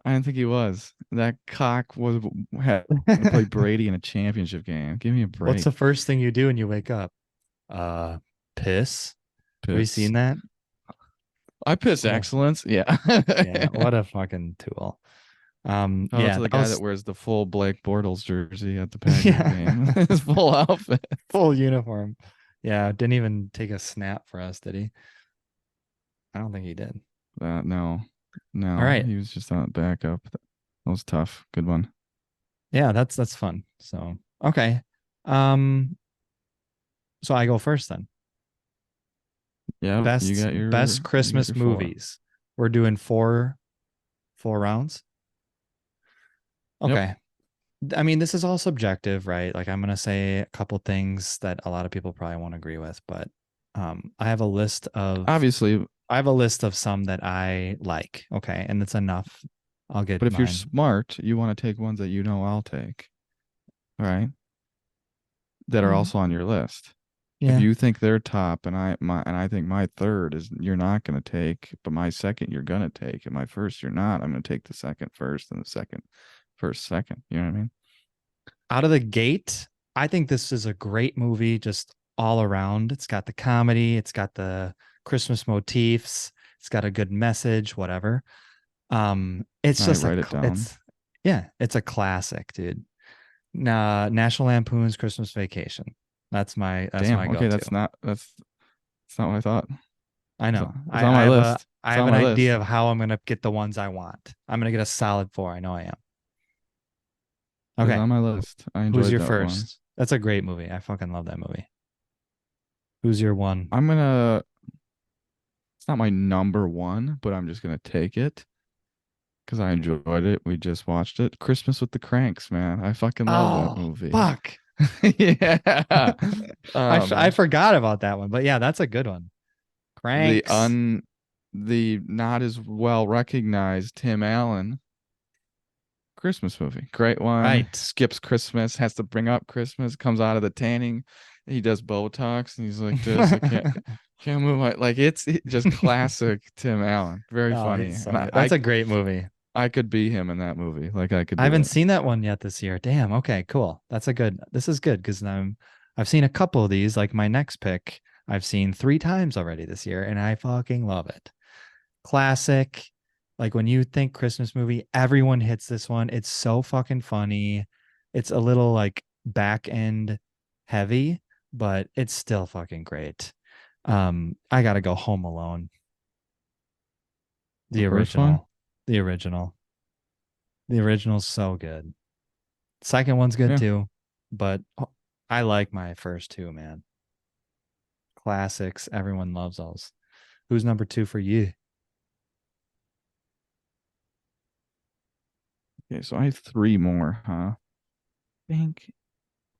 Speaker 2: I didn't think he was. That cock was had to play Brady in a championship game. Give me a
Speaker 1: What's the
Speaker 2: break.
Speaker 1: first thing you do when you wake up? Uh, piss. Have you
Speaker 2: Piss.
Speaker 1: seen that?
Speaker 2: I piss
Speaker 1: What a
Speaker 2: excellence. Yeah.
Speaker 1: yeah, what a fucking tool.
Speaker 2: Shout out
Speaker 1: Yeah,
Speaker 2: to the
Speaker 1: that
Speaker 2: guy that
Speaker 1: was
Speaker 2: wears the full Blake Bortles jersey at the Packer
Speaker 1: yeah,
Speaker 2: game. His full outfit.
Speaker 1: full uniform. Yeah, didn't even take a snap for us, did he? I don't think he did.
Speaker 2: No,
Speaker 1: All
Speaker 2: no,
Speaker 1: right.
Speaker 2: he was just on backup. That was tough. Good one.
Speaker 1: Yeah, that's fun. So, okay. Um, so I go first then.
Speaker 2: Yeah,
Speaker 1: Best
Speaker 2: you got
Speaker 1: Christmas
Speaker 2: your four.
Speaker 1: movies. We're doing four rounds.
Speaker 2: Yep.
Speaker 1: Okay. I mean, this is all subjective, right? Like I'm gonna say a couple things that a lot of people probably won't agree with, but I have a list of
Speaker 2: Obviously,
Speaker 1: some that I like. Okay, and it's enough. I'll get
Speaker 2: but if you're
Speaker 1: mine.
Speaker 2: smart, you want to take ones that you know I'll take, right? That are
Speaker 1: Mm,
Speaker 2: also on your list. If
Speaker 1: yeah.
Speaker 2: you think they're top and I think my third is you're not gonna take, but my second you're gonna take, and my first you're not, I'm gonna take the second first and the second first second. You know what I mean?
Speaker 1: Out of the gate, I think this is a great movie just all around. It's got the comedy, it's got the Christmas motifs, it's got a good message, whatever. It's
Speaker 2: I
Speaker 1: just
Speaker 2: write it down.
Speaker 1: it's yeah, it's a classic, dude. National Lampoon's Christmas Vacation. That's
Speaker 2: Damn,
Speaker 1: my
Speaker 2: okay,
Speaker 1: go-to.
Speaker 2: that's not what I thought.
Speaker 1: I
Speaker 2: It's
Speaker 1: know.
Speaker 2: on, it's on my list.
Speaker 1: I
Speaker 2: It's
Speaker 1: have
Speaker 2: on
Speaker 1: an
Speaker 2: my list.
Speaker 1: idea of how I'm gonna get the ones I want. I'm gonna get a solid four. I know I am.
Speaker 2: It's
Speaker 1: Okay.
Speaker 2: on my list. I
Speaker 1: Who's
Speaker 2: enjoyed
Speaker 1: your
Speaker 2: that one.
Speaker 1: first? That's a great movie. I fucking love that movie. Who's your one?
Speaker 2: I'm gonna it's not my number one, but I'm just gonna take it because I enjoyed it. We just watched it. Christmas with the Cranks, man. I fucking love that
Speaker 1: Oh,
Speaker 2: movie.
Speaker 1: fuck.
Speaker 2: Yeah.
Speaker 1: I
Speaker 2: Um,
Speaker 1: forgot about that one, but yeah, that's a good one.
Speaker 2: the
Speaker 1: Cranks.
Speaker 2: un the not as well recognized Tim Allen Christmas movie. Great one.
Speaker 1: Right.
Speaker 2: Skips Christmas, has to bring up Christmas, comes out of the tanning. He does Botox and he's like this. I can't move my like just classic Tim Allen. Very
Speaker 1: Oh,
Speaker 2: funny.
Speaker 1: he's
Speaker 2: And
Speaker 1: so good. That's a great movie.
Speaker 2: I could be him in that movie. Like I could
Speaker 1: I
Speaker 2: do
Speaker 1: haven't
Speaker 2: it.
Speaker 1: seen that one yet this year. Damn. Okay, cool. This is good because I've seen a couple of these. Like my next pick, I've seen three times already this year, and I fucking love it. Classic. Like when you think Christmas movie, everyone hits this one. It's so fucking funny. It's a little like back end heavy, but it's still fucking great. I gotta go Home Alone,
Speaker 2: The
Speaker 1: the
Speaker 2: first one?
Speaker 1: original. The original. The original's so good. Second one's good
Speaker 2: Yeah.
Speaker 1: too, but I like my first two, man. Classics. Everyone loves those. Who's number two for you?
Speaker 2: Okay, so I have three more, huh? Bink,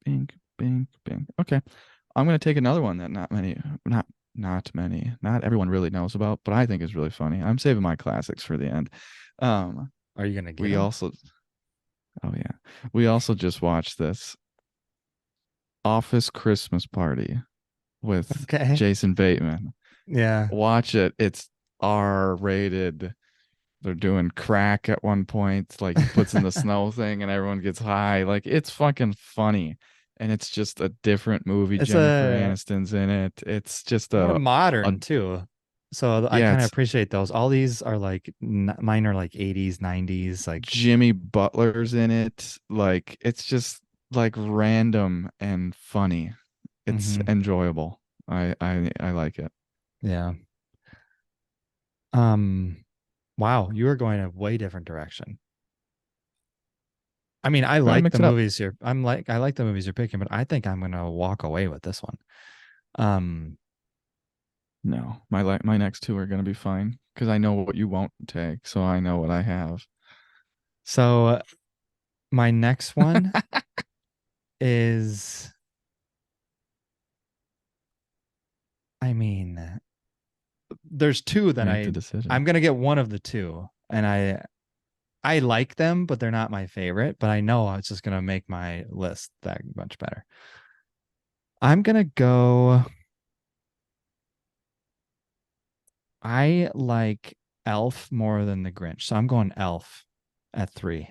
Speaker 2: bink, bink, bink. Okay. I'm gonna take another one that not everyone really knows about, but I think is really funny. I'm saving my classics for the end. Um,
Speaker 1: Are you gonna get
Speaker 2: we
Speaker 1: them?
Speaker 2: also, oh yeah, we also just watched this Office Christmas Party with
Speaker 1: Okay.
Speaker 2: Jason Bateman.
Speaker 1: Yeah.
Speaker 2: Watch it. It's R rated. They're doing crack at one point. Like he puts in the snow thing and everyone gets high. Like it's fucking funny. And it's just a different movie.
Speaker 1: It's
Speaker 2: Jennifer
Speaker 1: a
Speaker 2: Aniston's in it. It's just
Speaker 1: more
Speaker 2: a
Speaker 1: modern too. So I
Speaker 2: yeah,
Speaker 1: kind of
Speaker 2: it's
Speaker 1: appreciate those. All these are like mine are like 80s, 90s, like
Speaker 2: Jimmy Butler's in it. Like it's just like random and funny. It's
Speaker 1: mhm.
Speaker 2: enjoyable. I like it.
Speaker 1: Yeah. Um wow, you are going a way different direction. I mean, I
Speaker 2: Gotta
Speaker 1: like the
Speaker 2: mix it up.
Speaker 1: movies you're I like the movies you're picking, but I think I'm gonna walk away with this one. Um
Speaker 2: No, my next two are gonna be fine because I know what you won't take, so I know what I have.
Speaker 1: so my next one is I mean, there's two that
Speaker 2: Make the decision.
Speaker 1: I'm gonna get one of the two, and I like them, but they're not my favorite. But I know it's just gonna make my list that much better. I'm gonna go. I like Elf more than the Grinch, so I'm going Elf at 3.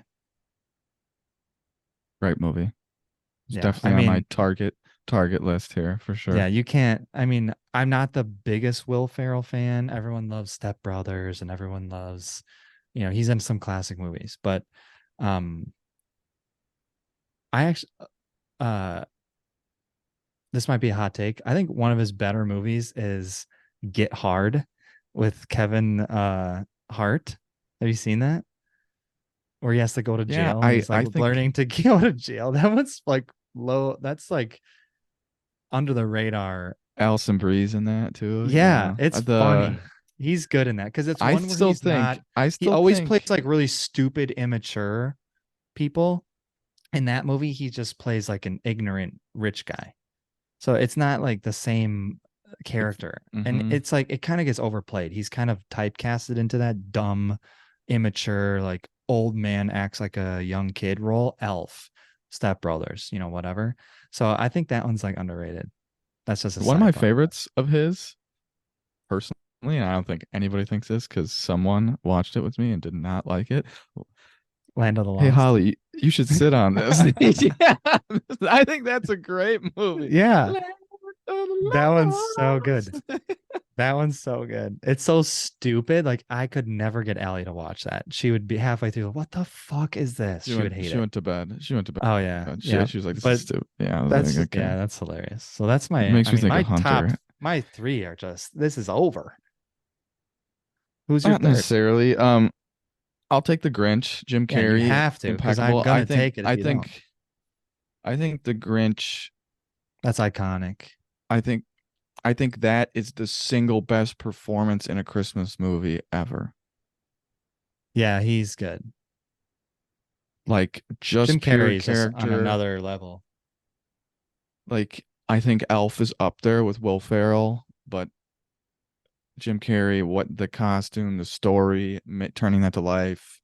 Speaker 2: Great movie. It's
Speaker 1: Yeah, I
Speaker 2: definitely on my
Speaker 1: mean,
Speaker 2: target list here for
Speaker 1: yeah,
Speaker 2: sure.
Speaker 1: you can't. I mean, I'm not the biggest Will Ferrell fan. Everyone loves Step Brothers, and everyone loves, he's in some classic movies. But um, I actually, uh, this might be a hot take. I think one of his better movies is Get Hard with Kevin Hart. Have you seen that? Where he has to go to
Speaker 2: Yeah,
Speaker 1: jail and
Speaker 2: I
Speaker 1: he's like
Speaker 2: I think
Speaker 1: learning to go to jail. That one's like low. That's like under the radar.
Speaker 2: Alison Brie's in that too.
Speaker 1: Yeah,
Speaker 2: Yeah.
Speaker 1: it's funny. He's good in that because it's one where he's not,
Speaker 2: I
Speaker 1: he
Speaker 2: still
Speaker 1: always plays
Speaker 2: think
Speaker 1: like really stupid, immature people. In that movie, he just plays like an ignorant rich guy. So it's not like the same
Speaker 2: it's
Speaker 1: character. And
Speaker 2: mm-hmm.
Speaker 1: it's like it kind of gets overplayed. He's kind of typecasted into that dumb, immature, like old man acts like a young kid role, Elf, Step Brothers, whatever. So I think that one's like underrated. That's just a
Speaker 2: One of my
Speaker 1: sidebar.
Speaker 2: favorites of his personally, and I don't think anybody thinks this because someone watched it with me and did not like it.
Speaker 1: Land of the
Speaker 2: Hey
Speaker 1: Lost.
Speaker 2: Holly, you should sit on this. Yeah, I think that's a great movie.
Speaker 1: Yeah,
Speaker 2: Land of
Speaker 1: that
Speaker 2: the
Speaker 1: one's so good.
Speaker 2: Lost.
Speaker 1: That one's so good. It's so stupid. Like I could never get Allie to watch that. She would be halfway through. What the fuck is this? She would hate
Speaker 2: She
Speaker 1: it.
Speaker 2: went to bed. She went to bed.
Speaker 1: Oh yeah,
Speaker 2: She
Speaker 1: yeah.
Speaker 2: she was like, this is
Speaker 1: But
Speaker 2: stupid. Yeah, I was like,
Speaker 1: that's
Speaker 2: okay.
Speaker 1: yeah, that's hilarious. So that's
Speaker 2: It
Speaker 1: my.
Speaker 2: makes
Speaker 1: I
Speaker 2: me
Speaker 1: mean,
Speaker 2: think of Hunter.
Speaker 1: my three are just. This is over. Who's your
Speaker 2: Not
Speaker 1: third?
Speaker 2: necessarily. I'll take the Grinch. Jim
Speaker 1: Yeah, you
Speaker 2: Carrey,
Speaker 1: have to because I'm
Speaker 2: impeccable.
Speaker 1: gonna take it if you don't.
Speaker 2: I think the Grinch.
Speaker 1: That's iconic.
Speaker 2: I think I think that is the single best performance in a Christmas movie ever.
Speaker 1: Yeah, he's good.
Speaker 2: Like
Speaker 1: Jim
Speaker 2: just pure
Speaker 1: Carrey is just on
Speaker 2: character.
Speaker 1: another level.
Speaker 2: Like I think Elf is up there with Will Ferrell, but Jim Carrey, what the costume, the story, turning that to life,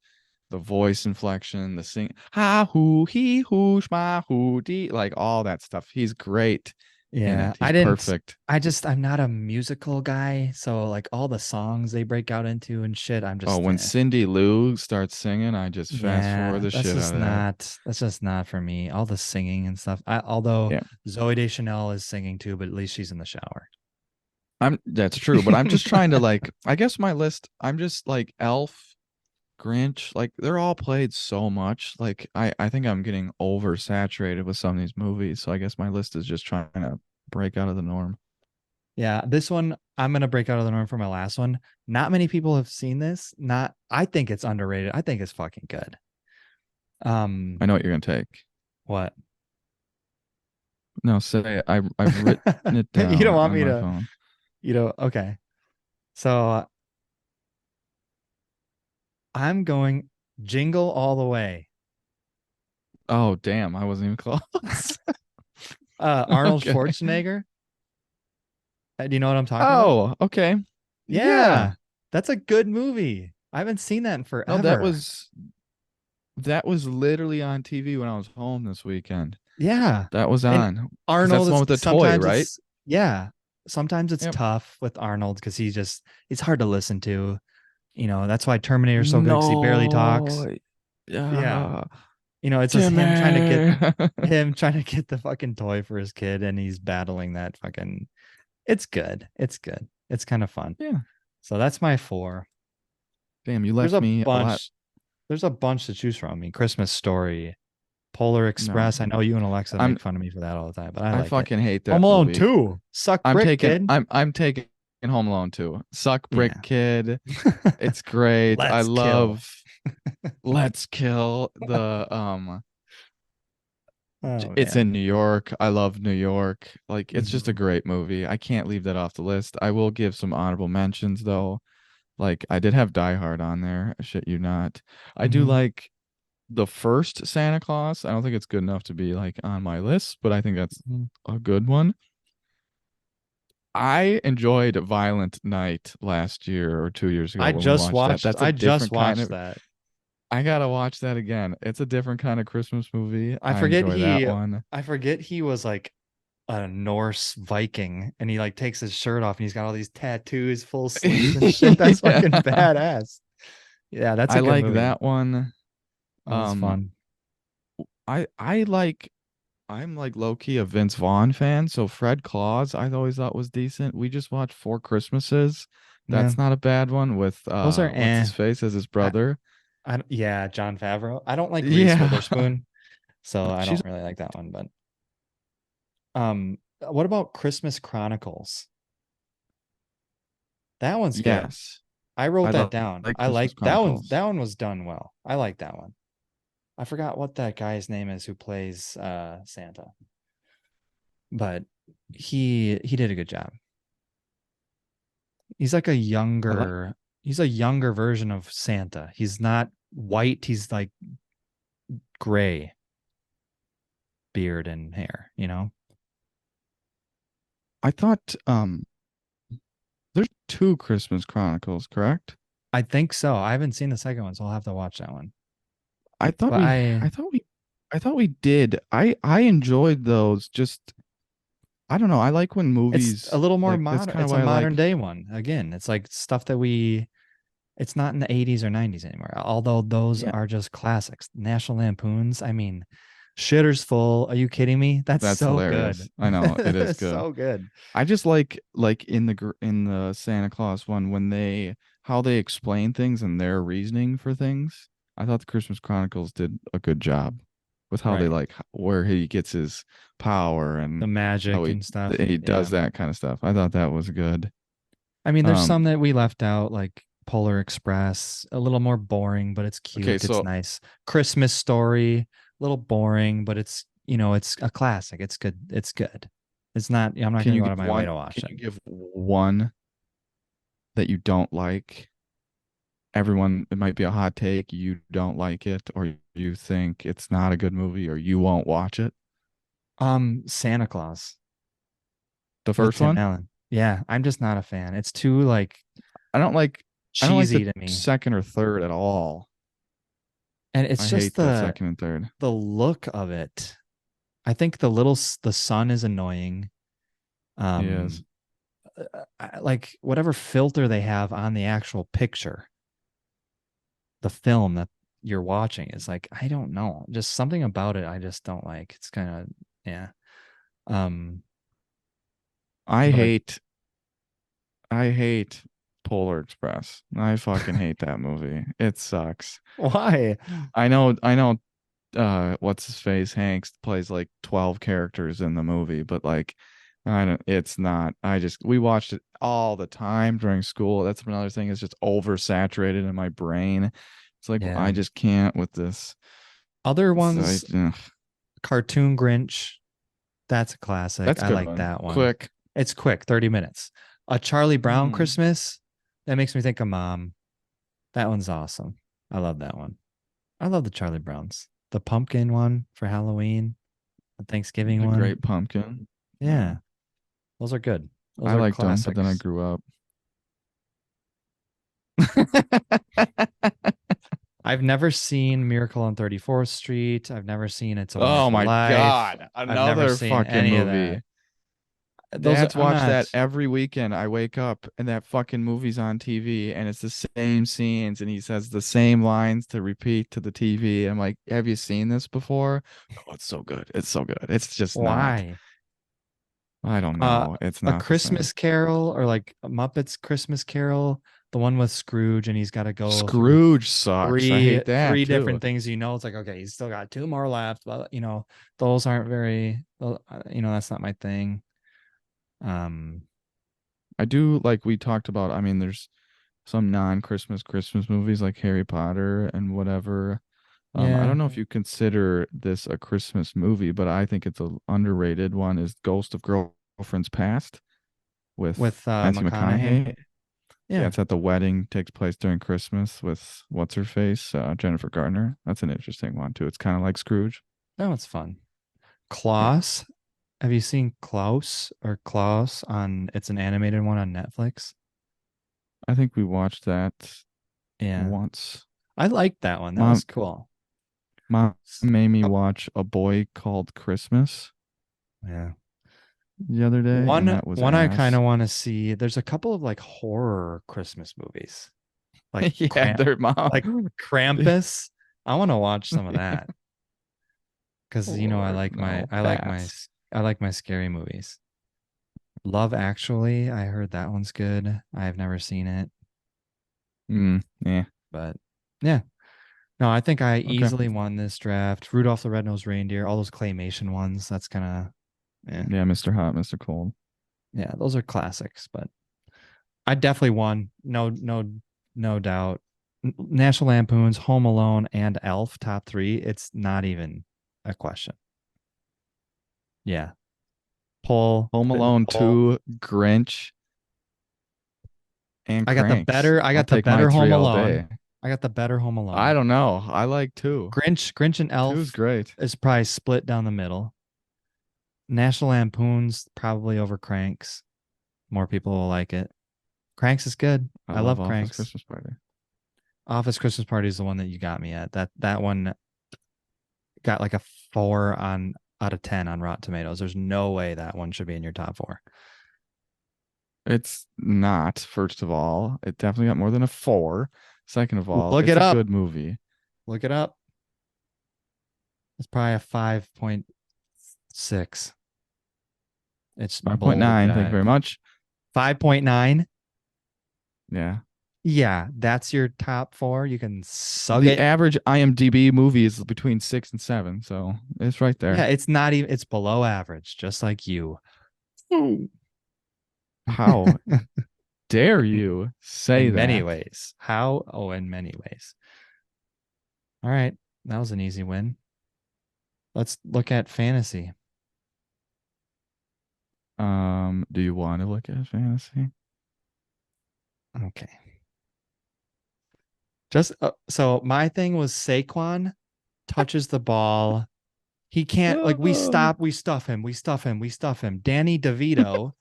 Speaker 2: the voice inflection, the sing, ha hoo he hoo shma hoo dee, like all that stuff. He's great in
Speaker 1: Yeah,
Speaker 2: it. He's perfect.
Speaker 1: I'm not a musical guy, so like all the songs they break out into and shit, I'm
Speaker 2: Oh,
Speaker 1: just
Speaker 2: when Cindy Lou starts singing, I just fast forward
Speaker 1: yeah,
Speaker 2: the shit out of that.
Speaker 1: that's just not for me. All the singing and stuff. Although
Speaker 2: Yeah,
Speaker 1: Zoe Deschanel is singing too, but at least she's in the shower.
Speaker 2: that's true, but I'm just trying to like, I guess my list, I'm just like Elf, Grinch, like they're all played so much. Like I think I'm getting oversaturated with some of these movies. So I guess my list is just trying to break out of the norm.
Speaker 1: Yeah, this one I'm gonna break out of the norm for my last one. Not many people have seen this. Not I think it's underrated. I think it's fucking good. Um,
Speaker 2: I know what you're gonna take.
Speaker 1: what?
Speaker 2: No, say it. I've written it
Speaker 1: You don't
Speaker 2: down
Speaker 1: want
Speaker 2: on
Speaker 1: me
Speaker 2: my
Speaker 1: to,
Speaker 2: phone.
Speaker 1: okay. So I'm going Jingle All the Way.
Speaker 2: Oh damn, I wasn't even close.
Speaker 1: Arnold
Speaker 2: Okay.
Speaker 1: Schwarzenegger. Do you know what I'm talking about?
Speaker 2: Oh, okay. Yeah.
Speaker 1: Yeah, that's a good movie. I haven't seen that in
Speaker 2: No,
Speaker 1: forever.
Speaker 2: that was literally on TV when I was home this weekend.
Speaker 1: Yeah.
Speaker 2: That was
Speaker 1: And
Speaker 2: on because that's
Speaker 1: Arnold
Speaker 2: the one
Speaker 1: is
Speaker 2: with the toy,
Speaker 1: sometimes
Speaker 2: right?
Speaker 1: yeah, sometimes it's
Speaker 2: Yep.
Speaker 1: tough with Arnold because it's hard to listen to. That's why Terminator's so good because he barely talks.
Speaker 2: No.
Speaker 1: Yeah.
Speaker 2: Yeah.
Speaker 1: It's just
Speaker 2: Timmy.
Speaker 1: him trying to get the fucking toy for his kid and he's battling that fucking it's good. It's good. It's kind of fun.
Speaker 2: Yeah.
Speaker 1: So that's my four.
Speaker 2: Damn, you
Speaker 1: There's
Speaker 2: left
Speaker 1: a
Speaker 2: me a lot.
Speaker 1: bunch. There's a bunch to choose from. I mean, Christmas Story, Polar
Speaker 2: No.
Speaker 1: Express. I know you and Alexa
Speaker 2: I'm
Speaker 1: make fun of me for that all the time, but I
Speaker 2: I
Speaker 1: like it.
Speaker 2: fucking hate
Speaker 1: Home
Speaker 2: that
Speaker 1: Alone
Speaker 2: movie.
Speaker 1: 2. Suck brick, kid.
Speaker 2: I'm taking Home Alone too. Suck Brick
Speaker 1: Yeah.
Speaker 2: Kid. It's great. I
Speaker 1: Let's kill.
Speaker 2: love Let's Kill the
Speaker 1: Oh
Speaker 2: it's
Speaker 1: man.
Speaker 2: in New York. I love New York. Like it's just a
Speaker 1: Mhm.
Speaker 2: great movie. I can't leave that off the list. I will give some honorable mentions though. Like I did have Die Hard on there. Shit you not. I do
Speaker 1: Mhm.
Speaker 2: like the first Santa Claus. I don't think it's good enough to be like on my list, but I think that's
Speaker 1: Mhm.
Speaker 2: a good one. I enjoyed Violent Night last year or 2 years ago when we watched that. That's a
Speaker 1: I just
Speaker 2: different kind
Speaker 1: watched
Speaker 2: of
Speaker 1: that.
Speaker 2: I gotta watch that again. It's a different kind of Christmas movie.
Speaker 1: I
Speaker 2: I
Speaker 1: forget
Speaker 2: enjoy that
Speaker 1: he
Speaker 2: one.
Speaker 1: I forget he was like a Norse Viking and he like takes his shirt off and he's got all these tattoos, full sleeves and shit. That's fucking
Speaker 2: Yeah.
Speaker 1: badass. Yeah, that's
Speaker 2: I
Speaker 1: a good
Speaker 2: like
Speaker 1: movie.
Speaker 2: that one.
Speaker 1: That was
Speaker 2: Um,
Speaker 1: fun.
Speaker 2: I like I'm like low key a Vince Vaughn fan, so Fred Claus I always thought was decent. We just watched Four Christmases.
Speaker 1: Yeah,
Speaker 2: That's not a bad one with
Speaker 1: those are
Speaker 2: what's his face as his
Speaker 1: I,
Speaker 2: brother.
Speaker 1: yeah, John Favreau. I don't like Reese
Speaker 2: Yeah.
Speaker 1: Witherspoon, so I
Speaker 2: She's
Speaker 1: don't really like that one. But what about Christmas Chronicles? That one's good.
Speaker 2: yes.
Speaker 1: I wrote
Speaker 2: I
Speaker 1: that down.
Speaker 2: like
Speaker 1: I
Speaker 2: Christmas
Speaker 1: like that one.
Speaker 2: Chronicles.
Speaker 1: That one was done well. I like that one. I forgot what that guy's name is who plays Santa, but he did a good job. He's like
Speaker 2: I like
Speaker 1: he's a younger version of Santa. He's not white, he's like gray beard and hair, you know?
Speaker 2: I thought there's two Christmas Chronicles, correct?
Speaker 1: I think so. I haven't seen the second one, so I'll have to watch that one.
Speaker 2: I thought
Speaker 1: But
Speaker 2: we I thought we I thought we did. I enjoyed those. Just I don't know. I like when
Speaker 1: it's a
Speaker 2: movies
Speaker 1: little more
Speaker 2: like that's
Speaker 1: modern.
Speaker 2: kind of
Speaker 1: It's a
Speaker 2: why I
Speaker 1: modern
Speaker 2: like
Speaker 1: day one. Again, it's like stuff that it's not in the 80s or 90s anymore. Although those
Speaker 2: yeah,
Speaker 1: are just classics. National Lampoons, I mean, shitter's full. Are you kidding me? That's
Speaker 2: that's
Speaker 1: so good.
Speaker 2: hilarious. I know it is good.
Speaker 1: So good.
Speaker 2: I just like in in the Santa Claus one when they how they explain things and their reasoning for things. I thought the Christmas Chronicles did a good job with how they
Speaker 1: Right.
Speaker 2: like where he gets his power
Speaker 1: The
Speaker 2: and how
Speaker 1: magic and stuff.
Speaker 2: he
Speaker 1: Yeah.
Speaker 2: does that kind of stuff. I thought that was good.
Speaker 1: I mean, there's
Speaker 2: Um,
Speaker 1: some that we left out, like Polar Express, a little more boring, but it's
Speaker 2: okay,
Speaker 1: cute. It's
Speaker 2: so
Speaker 1: nice. Christmas Story, a little boring, but it's a classic. It's good. It's good. It's not, I'm not
Speaker 2: can
Speaker 1: going to
Speaker 2: you
Speaker 1: go out of
Speaker 2: give
Speaker 1: my way
Speaker 2: one?
Speaker 1: to watch
Speaker 2: Can
Speaker 1: it.
Speaker 2: you give one that you don't like? Everyone, it might be a hot take. You don't like it, or you think it's not a good movie, or you won't watch it.
Speaker 1: Santa Claus
Speaker 2: The
Speaker 1: with
Speaker 2: first
Speaker 1: Tim
Speaker 2: one,
Speaker 1: Allen. Yeah, I'm just not a fan. It's too like
Speaker 2: I don't like. I don't like
Speaker 1: cheesy
Speaker 2: the
Speaker 1: to me.
Speaker 2: second or third at all.
Speaker 1: And it's
Speaker 2: I
Speaker 1: just
Speaker 2: hate the second and third.
Speaker 1: the look of it. I think the sun is annoying.
Speaker 2: Yes.
Speaker 1: Um like whatever filter they have on the actual picture, the film that you're watching is like, I don't know, just something about it I just don't like. It's kind of, yeah. Um,
Speaker 2: I
Speaker 1: but
Speaker 2: hate. I hate Polar Express. I fucking hate that movie. It sucks.
Speaker 1: why?
Speaker 2: I know what's his face Hanks plays like 12 characters in the movie, but like I don't it's not. I just we watched it all the time during school. That's another thing, is just oversaturated in my brain. It's like
Speaker 1: Yeah.
Speaker 2: I just can't with this.
Speaker 1: Other
Speaker 2: So
Speaker 1: ones, Cartoon Grinch, that's a classic.
Speaker 2: that's a
Speaker 1: I
Speaker 2: good
Speaker 1: like
Speaker 2: one.
Speaker 1: that one.
Speaker 2: Quick.
Speaker 1: It's quick, 30 minutes. A Charlie Brown
Speaker 2: Hmm.
Speaker 1: Christmas, that makes me think of mom. That one's awesome. I love that one. I love the Charlie Browns. The pumpkin one for Halloween, the Thanksgiving
Speaker 2: The
Speaker 1: one.
Speaker 2: Great Pumpkin. Yeah.
Speaker 1: Yeah, those are good. Those
Speaker 2: I
Speaker 1: are
Speaker 2: liked them, but then I
Speaker 1: classics.
Speaker 2: grew up.
Speaker 1: I've never seen Miracle on 34th Street. I've never seen It's a
Speaker 2: Oh
Speaker 1: Wonderful
Speaker 2: my
Speaker 1: Life.
Speaker 2: God.
Speaker 1: I've never
Speaker 2: Another
Speaker 1: seen
Speaker 2: fucking
Speaker 1: any of that.
Speaker 2: movie.
Speaker 1: Those are,
Speaker 2: Dad's
Speaker 1: I'm
Speaker 2: watch
Speaker 1: not.
Speaker 2: that every weekend. I wake up and that fucking movie's on TV and it's the same scenes and he says the same lines to repeat to the TV. I'm like, have you seen this before? No, it's so good. It's so good. It's just not.
Speaker 1: Why?
Speaker 2: I don't
Speaker 1: Uh,
Speaker 2: know. It's
Speaker 1: a
Speaker 2: not the same.
Speaker 1: Christmas Carol or like a Muppets Christmas Carol, the one with Scrooge and he's got to go through
Speaker 2: Scrooge sucks. I hate that
Speaker 1: three
Speaker 2: too.
Speaker 1: different things. It's like, okay, he's still got two more left, but those aren't very, that's not my thing. Um,
Speaker 2: I do like we talked about. I mean, there's some Christmas movies like Harry Potter and whatever. I
Speaker 1: yeah,
Speaker 2: don't know if you consider this a Christmas movie, but I think it's a underrated one is Ghost of Girlfriend's Past with
Speaker 1: with
Speaker 2: Matthew
Speaker 1: McConaughey.
Speaker 2: McConaughey. Yeah,
Speaker 1: Yeah,
Speaker 2: it's at the wedding, takes place during Christmas with what's her face, Jennifer Garner. That's an interesting one too. It's kind of like Scrooge.
Speaker 1: that one's fun.
Speaker 2: Yeah,
Speaker 1: Klaus. Have you seen Klaus or Klaus on? It's an animated one on Netflix.
Speaker 2: I think we watched that
Speaker 1: Yeah.
Speaker 2: once.
Speaker 1: I liked that one. That was
Speaker 2: Mom,
Speaker 1: cool.
Speaker 2: mom
Speaker 1: S-
Speaker 2: made me
Speaker 1: oh,
Speaker 2: watch A Boy Called Christmas
Speaker 1: yeah.
Speaker 2: the other day, and
Speaker 1: One
Speaker 2: that was
Speaker 1: one I kind
Speaker 2: ass.
Speaker 1: of want to see. There's a couple of like horror Christmas movies, like
Speaker 2: Yeah, their mom.
Speaker 1: like Krampus. I want to watch some of that because
Speaker 2: Lord, no, bats.
Speaker 1: I like my scary movies. Love Actually, I heard that one's good. I've never seen it,
Speaker 2: Yeah.
Speaker 1: but yeah. No, I think I
Speaker 2: Okay.
Speaker 1: easily won this draft. Rudolph the Red-Nosed Reindeer, all those claymation ones. That's kind of yeah.
Speaker 2: Yeah, Mr. Hot, Mr. Cold.
Speaker 1: Yeah, those are classics, but I definitely won. No doubt. National Lampoon's Home Alone and Elf top 3. It's not even a question. Yeah.
Speaker 2: Home
Speaker 1: Spit in the
Speaker 2: Alone
Speaker 1: poll.
Speaker 2: 2, Grinch, and Cranks.
Speaker 1: I
Speaker 2: I'll
Speaker 1: got the
Speaker 2: take my
Speaker 1: better Home
Speaker 2: three all
Speaker 1: Alone.
Speaker 2: day.
Speaker 1: I got the better Home
Speaker 2: I
Speaker 1: Alone.
Speaker 2: don't know. I like 2.
Speaker 1: Grinch and
Speaker 2: 2 is
Speaker 1: Elf
Speaker 2: great.
Speaker 1: is probably split down the middle. National Lampoon's probably over Cranks. More people will like it. Cranks is good.
Speaker 2: I
Speaker 1: I
Speaker 2: love
Speaker 1: love
Speaker 2: Office
Speaker 1: Cranks.
Speaker 2: Christmas Party.
Speaker 1: Office Christmas Party is the one that you got me at. That one got like a 4 on out of 10 on Rotten Tomatoes. There's no way that one should be in your top 4.
Speaker 2: It's not, first of all. It definitely got more than a 4. Second of all,
Speaker 1: Look
Speaker 2: it's
Speaker 1: it
Speaker 2: a
Speaker 1: up.
Speaker 2: good movie.
Speaker 1: Look it up. It's probably a 5.6. It's bold
Speaker 2: 5.9. Thank you very
Speaker 1: jive.
Speaker 2: much.
Speaker 1: 5.9.
Speaker 2: Yeah.
Speaker 1: Yeah, that's your top 4. You can suck
Speaker 2: The
Speaker 1: it.
Speaker 2: average IMDb movie is between 6 and 7, so it's right
Speaker 1: Yeah,
Speaker 2: there.
Speaker 1: it's not even, it's below average, just like you. Ooh.
Speaker 2: How dare you say
Speaker 1: In many
Speaker 2: that?
Speaker 1: ways. How? Oh, in many ways. All right. That was an easy win. Let's look at fantasy.
Speaker 2: Do you want to look at fantasy?
Speaker 1: Okay. Just so my thing was Saquon touches the ball. He can't like
Speaker 2: Oh,
Speaker 1: we stuff him. Danny DeVito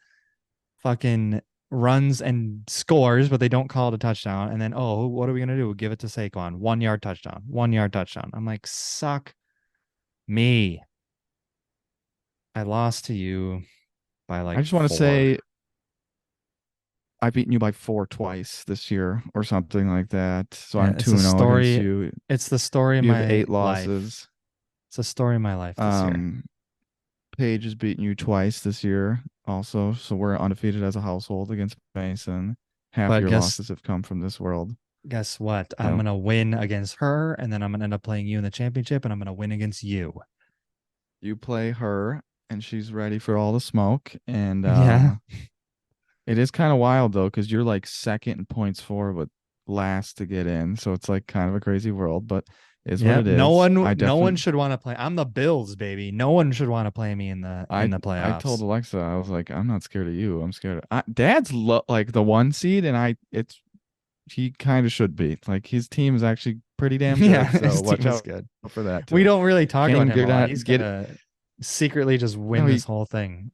Speaker 1: fucking runs and scores, but they don't call it a touchdown. And then, oh, what are we gonna do? Give it to Saquon. 1 yard touchdown. 1 yard touchdown. I'm like, suck me. I lost to you by
Speaker 2: I
Speaker 1: like
Speaker 2: just want to
Speaker 1: 4.
Speaker 2: say I've beaten you by 4 twice this year or something like that. So
Speaker 1: Yeah,
Speaker 2: I'm 2-0 against you.
Speaker 1: It's the story of
Speaker 2: You have
Speaker 1: my
Speaker 2: 8
Speaker 1: life.
Speaker 2: losses.
Speaker 1: It's a story of my life this year.
Speaker 2: Um, Paige has beaten you twice this year also. So we're undefeated as a household against Mason. Half
Speaker 1: But
Speaker 2: your losses have come from this world.
Speaker 1: guess what? I'm
Speaker 2: So
Speaker 1: gonna win against her, and then I'm gonna end up playing you in the championship, and I'm gonna win against you.
Speaker 2: you play her and she's ready for all the smoke. And
Speaker 1: Yeah.
Speaker 2: it is kind of wild though, because you're like second in points for, but last to get in. So it's like kind of a crazy world, but is what
Speaker 1: Yeah.
Speaker 2: it is. I
Speaker 1: No one
Speaker 2: definitely
Speaker 1: should want to play. I'm the Bills, baby. No one should want to play me in the
Speaker 2: I told
Speaker 1: playoffs.
Speaker 2: Alexa, I was like, I'm not scared of you. I'm scared of Dad's like the 1 seed, and he kind of should be. Like his team is actually pretty damn
Speaker 1: Yeah,
Speaker 2: good. So
Speaker 1: his
Speaker 2: watch
Speaker 1: team is
Speaker 2: out
Speaker 1: good.
Speaker 2: for that
Speaker 1: We
Speaker 2: too.
Speaker 1: don't really talk
Speaker 2: Can't
Speaker 1: about
Speaker 2: even
Speaker 1: him a
Speaker 2: get
Speaker 1: lot.
Speaker 2: out
Speaker 1: He's
Speaker 2: get
Speaker 1: gonna secretly just
Speaker 2: no,
Speaker 1: win this whole thing,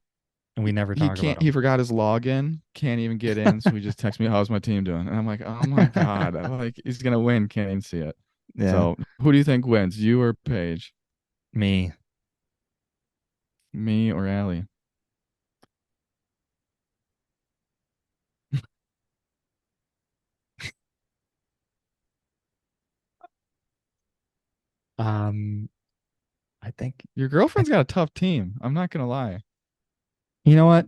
Speaker 1: and we never
Speaker 2: he
Speaker 1: talk about
Speaker 2: can't he
Speaker 1: him.
Speaker 2: forgot his login, can't even get in, so he just texts me, how's my team doing? And I'm like, oh my God. I'm like, he's gonna win, can't even see it.
Speaker 1: Yeah,
Speaker 2: So who do you think wins? You or Paige?
Speaker 1: me.
Speaker 2: Me or Allie?
Speaker 1: Um, I think
Speaker 2: Your
Speaker 1: I,
Speaker 2: girlfriend's got a tough team. I'm not gonna lie.
Speaker 1: you know what?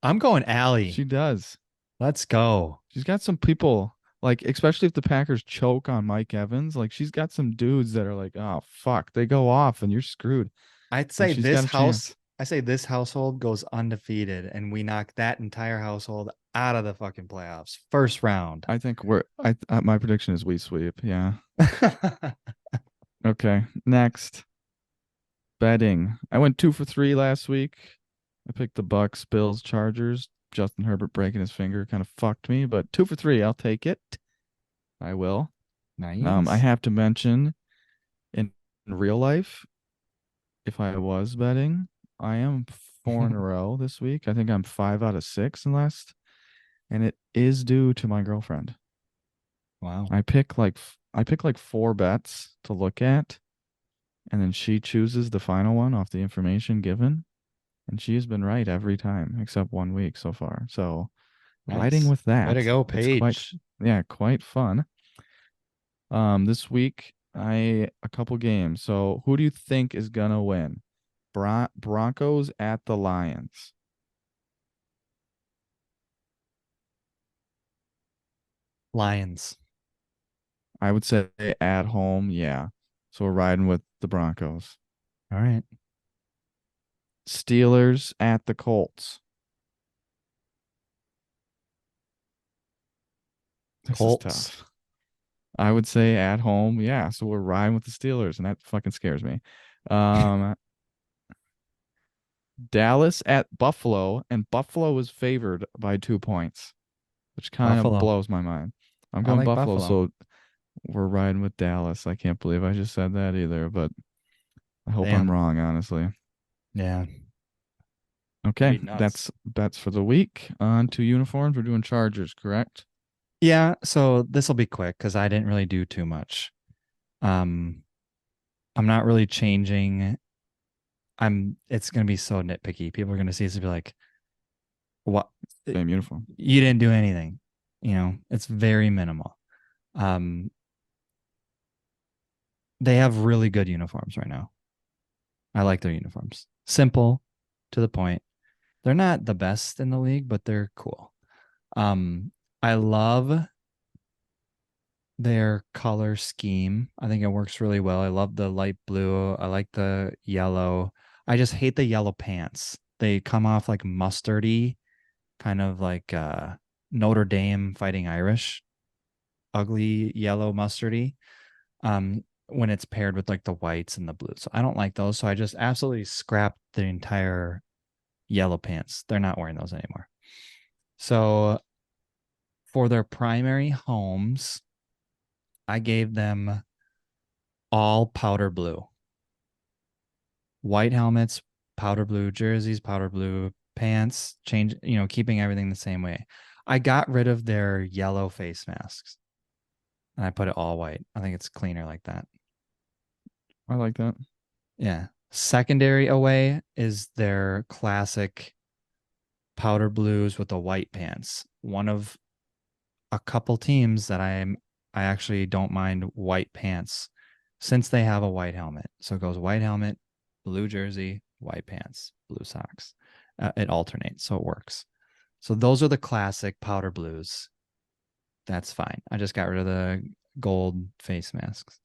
Speaker 1: I'm going Allie.
Speaker 2: She does.
Speaker 1: Let's go.
Speaker 2: She's got some people like, especially if the Packers choke on Mike Evans, like she's got some dudes that are like, oh fuck, they go off and you're screwed.
Speaker 1: I'd
Speaker 2: And
Speaker 1: say
Speaker 2: she's got a chance.
Speaker 1: I say this household goes undefeated and we knock that entire household out of the fucking playoffs. First round.
Speaker 2: I think my prediction is we sweep. Yeah. Okay. Next, betting. I went 2 for 3 last week. I picked the Bucks, Bills, Chargers. Justin Herbert breaking his finger kind of fucked me, but 2 for 3, I'll take it. I will. I
Speaker 1: Nice.
Speaker 2: have to mention in real life, if I was betting, I am 4 in a row this week. I think I'm 5 out of 6 in last, and it is due to my girlfriend.
Speaker 1: Wow.
Speaker 2: I pick like four bets to look at, and then she chooses the final one off the information given, and she has been right every time except 1 week so far. So riding
Speaker 1: Nice.
Speaker 2: with
Speaker 1: Way to
Speaker 2: that,
Speaker 1: go,
Speaker 2: it's quite
Speaker 1: Paige.
Speaker 2: yeah, quite fun. This week a couple games. So who do you think is gonna win? Broncos at the Lions.
Speaker 1: Lions.
Speaker 2: I would say at home, yeah. So we're riding with the Broncos.
Speaker 1: All right.
Speaker 2: Steelers at the Colts. This is
Speaker 1: Colts.
Speaker 2: tough. I would say at home, yeah. So we're riding with the Steelers, and that fucking scares me. Um, Dallas at Buffalo, and Buffalo is favored by 2 points, which kind of
Speaker 1: Buffalo.
Speaker 2: blows my mind. I'm
Speaker 1: I
Speaker 2: going
Speaker 1: like
Speaker 2: Buffalo,
Speaker 1: Buffalo.
Speaker 2: so we're riding with Dallas. I can't believe I just said that either, but I hope I'm
Speaker 1: Damn.
Speaker 2: wrong, honestly.
Speaker 1: Yeah. That'd
Speaker 2: Okay,
Speaker 1: be nuts.
Speaker 2: that's bets for the week. On to uniforms. We're doing Chargers, correct?
Speaker 1: Yeah. So this will be quick because I didn't really do too much. Um, I'm not really changing. It's gonna be so nitpicky. People are gonna see this and be like, what
Speaker 2: Same uniform.
Speaker 1: you didn't do anything. It's very minimal. Um, they have really good uniforms right now. I like their uniforms. Simple, to the point. They're not the best in the league, but they're cool. Um, I love their color scheme. I think it works really well. I love the light blue. I like the yellow. I just hate the yellow pants. They come off like mustardy, kind of like Notre Dame Fighting Irish, ugly yellow mustardy. When it's paired with like the whites and the blues. So I don't like those. So I just absolutely scrapped the entire yellow pants. They're not wearing those anymore. So for their primary homes, I gave them all powder blue. White helmets, powder blue jerseys, powder blue pants, keeping everything the same way. I got rid of their yellow face masks and I put it all white. I think it's cleaner like that.
Speaker 2: I like that.
Speaker 1: Yeah. Secondary away is their classic powder blues with the white pants. One of a couple teams that I actually don't mind white pants since they have a white helmet. So it goes white helmet, blue jersey, white pants, blue socks. It alternates, so it works. So those are the classic powder blues. That's fine. I just got rid of the gold face masks.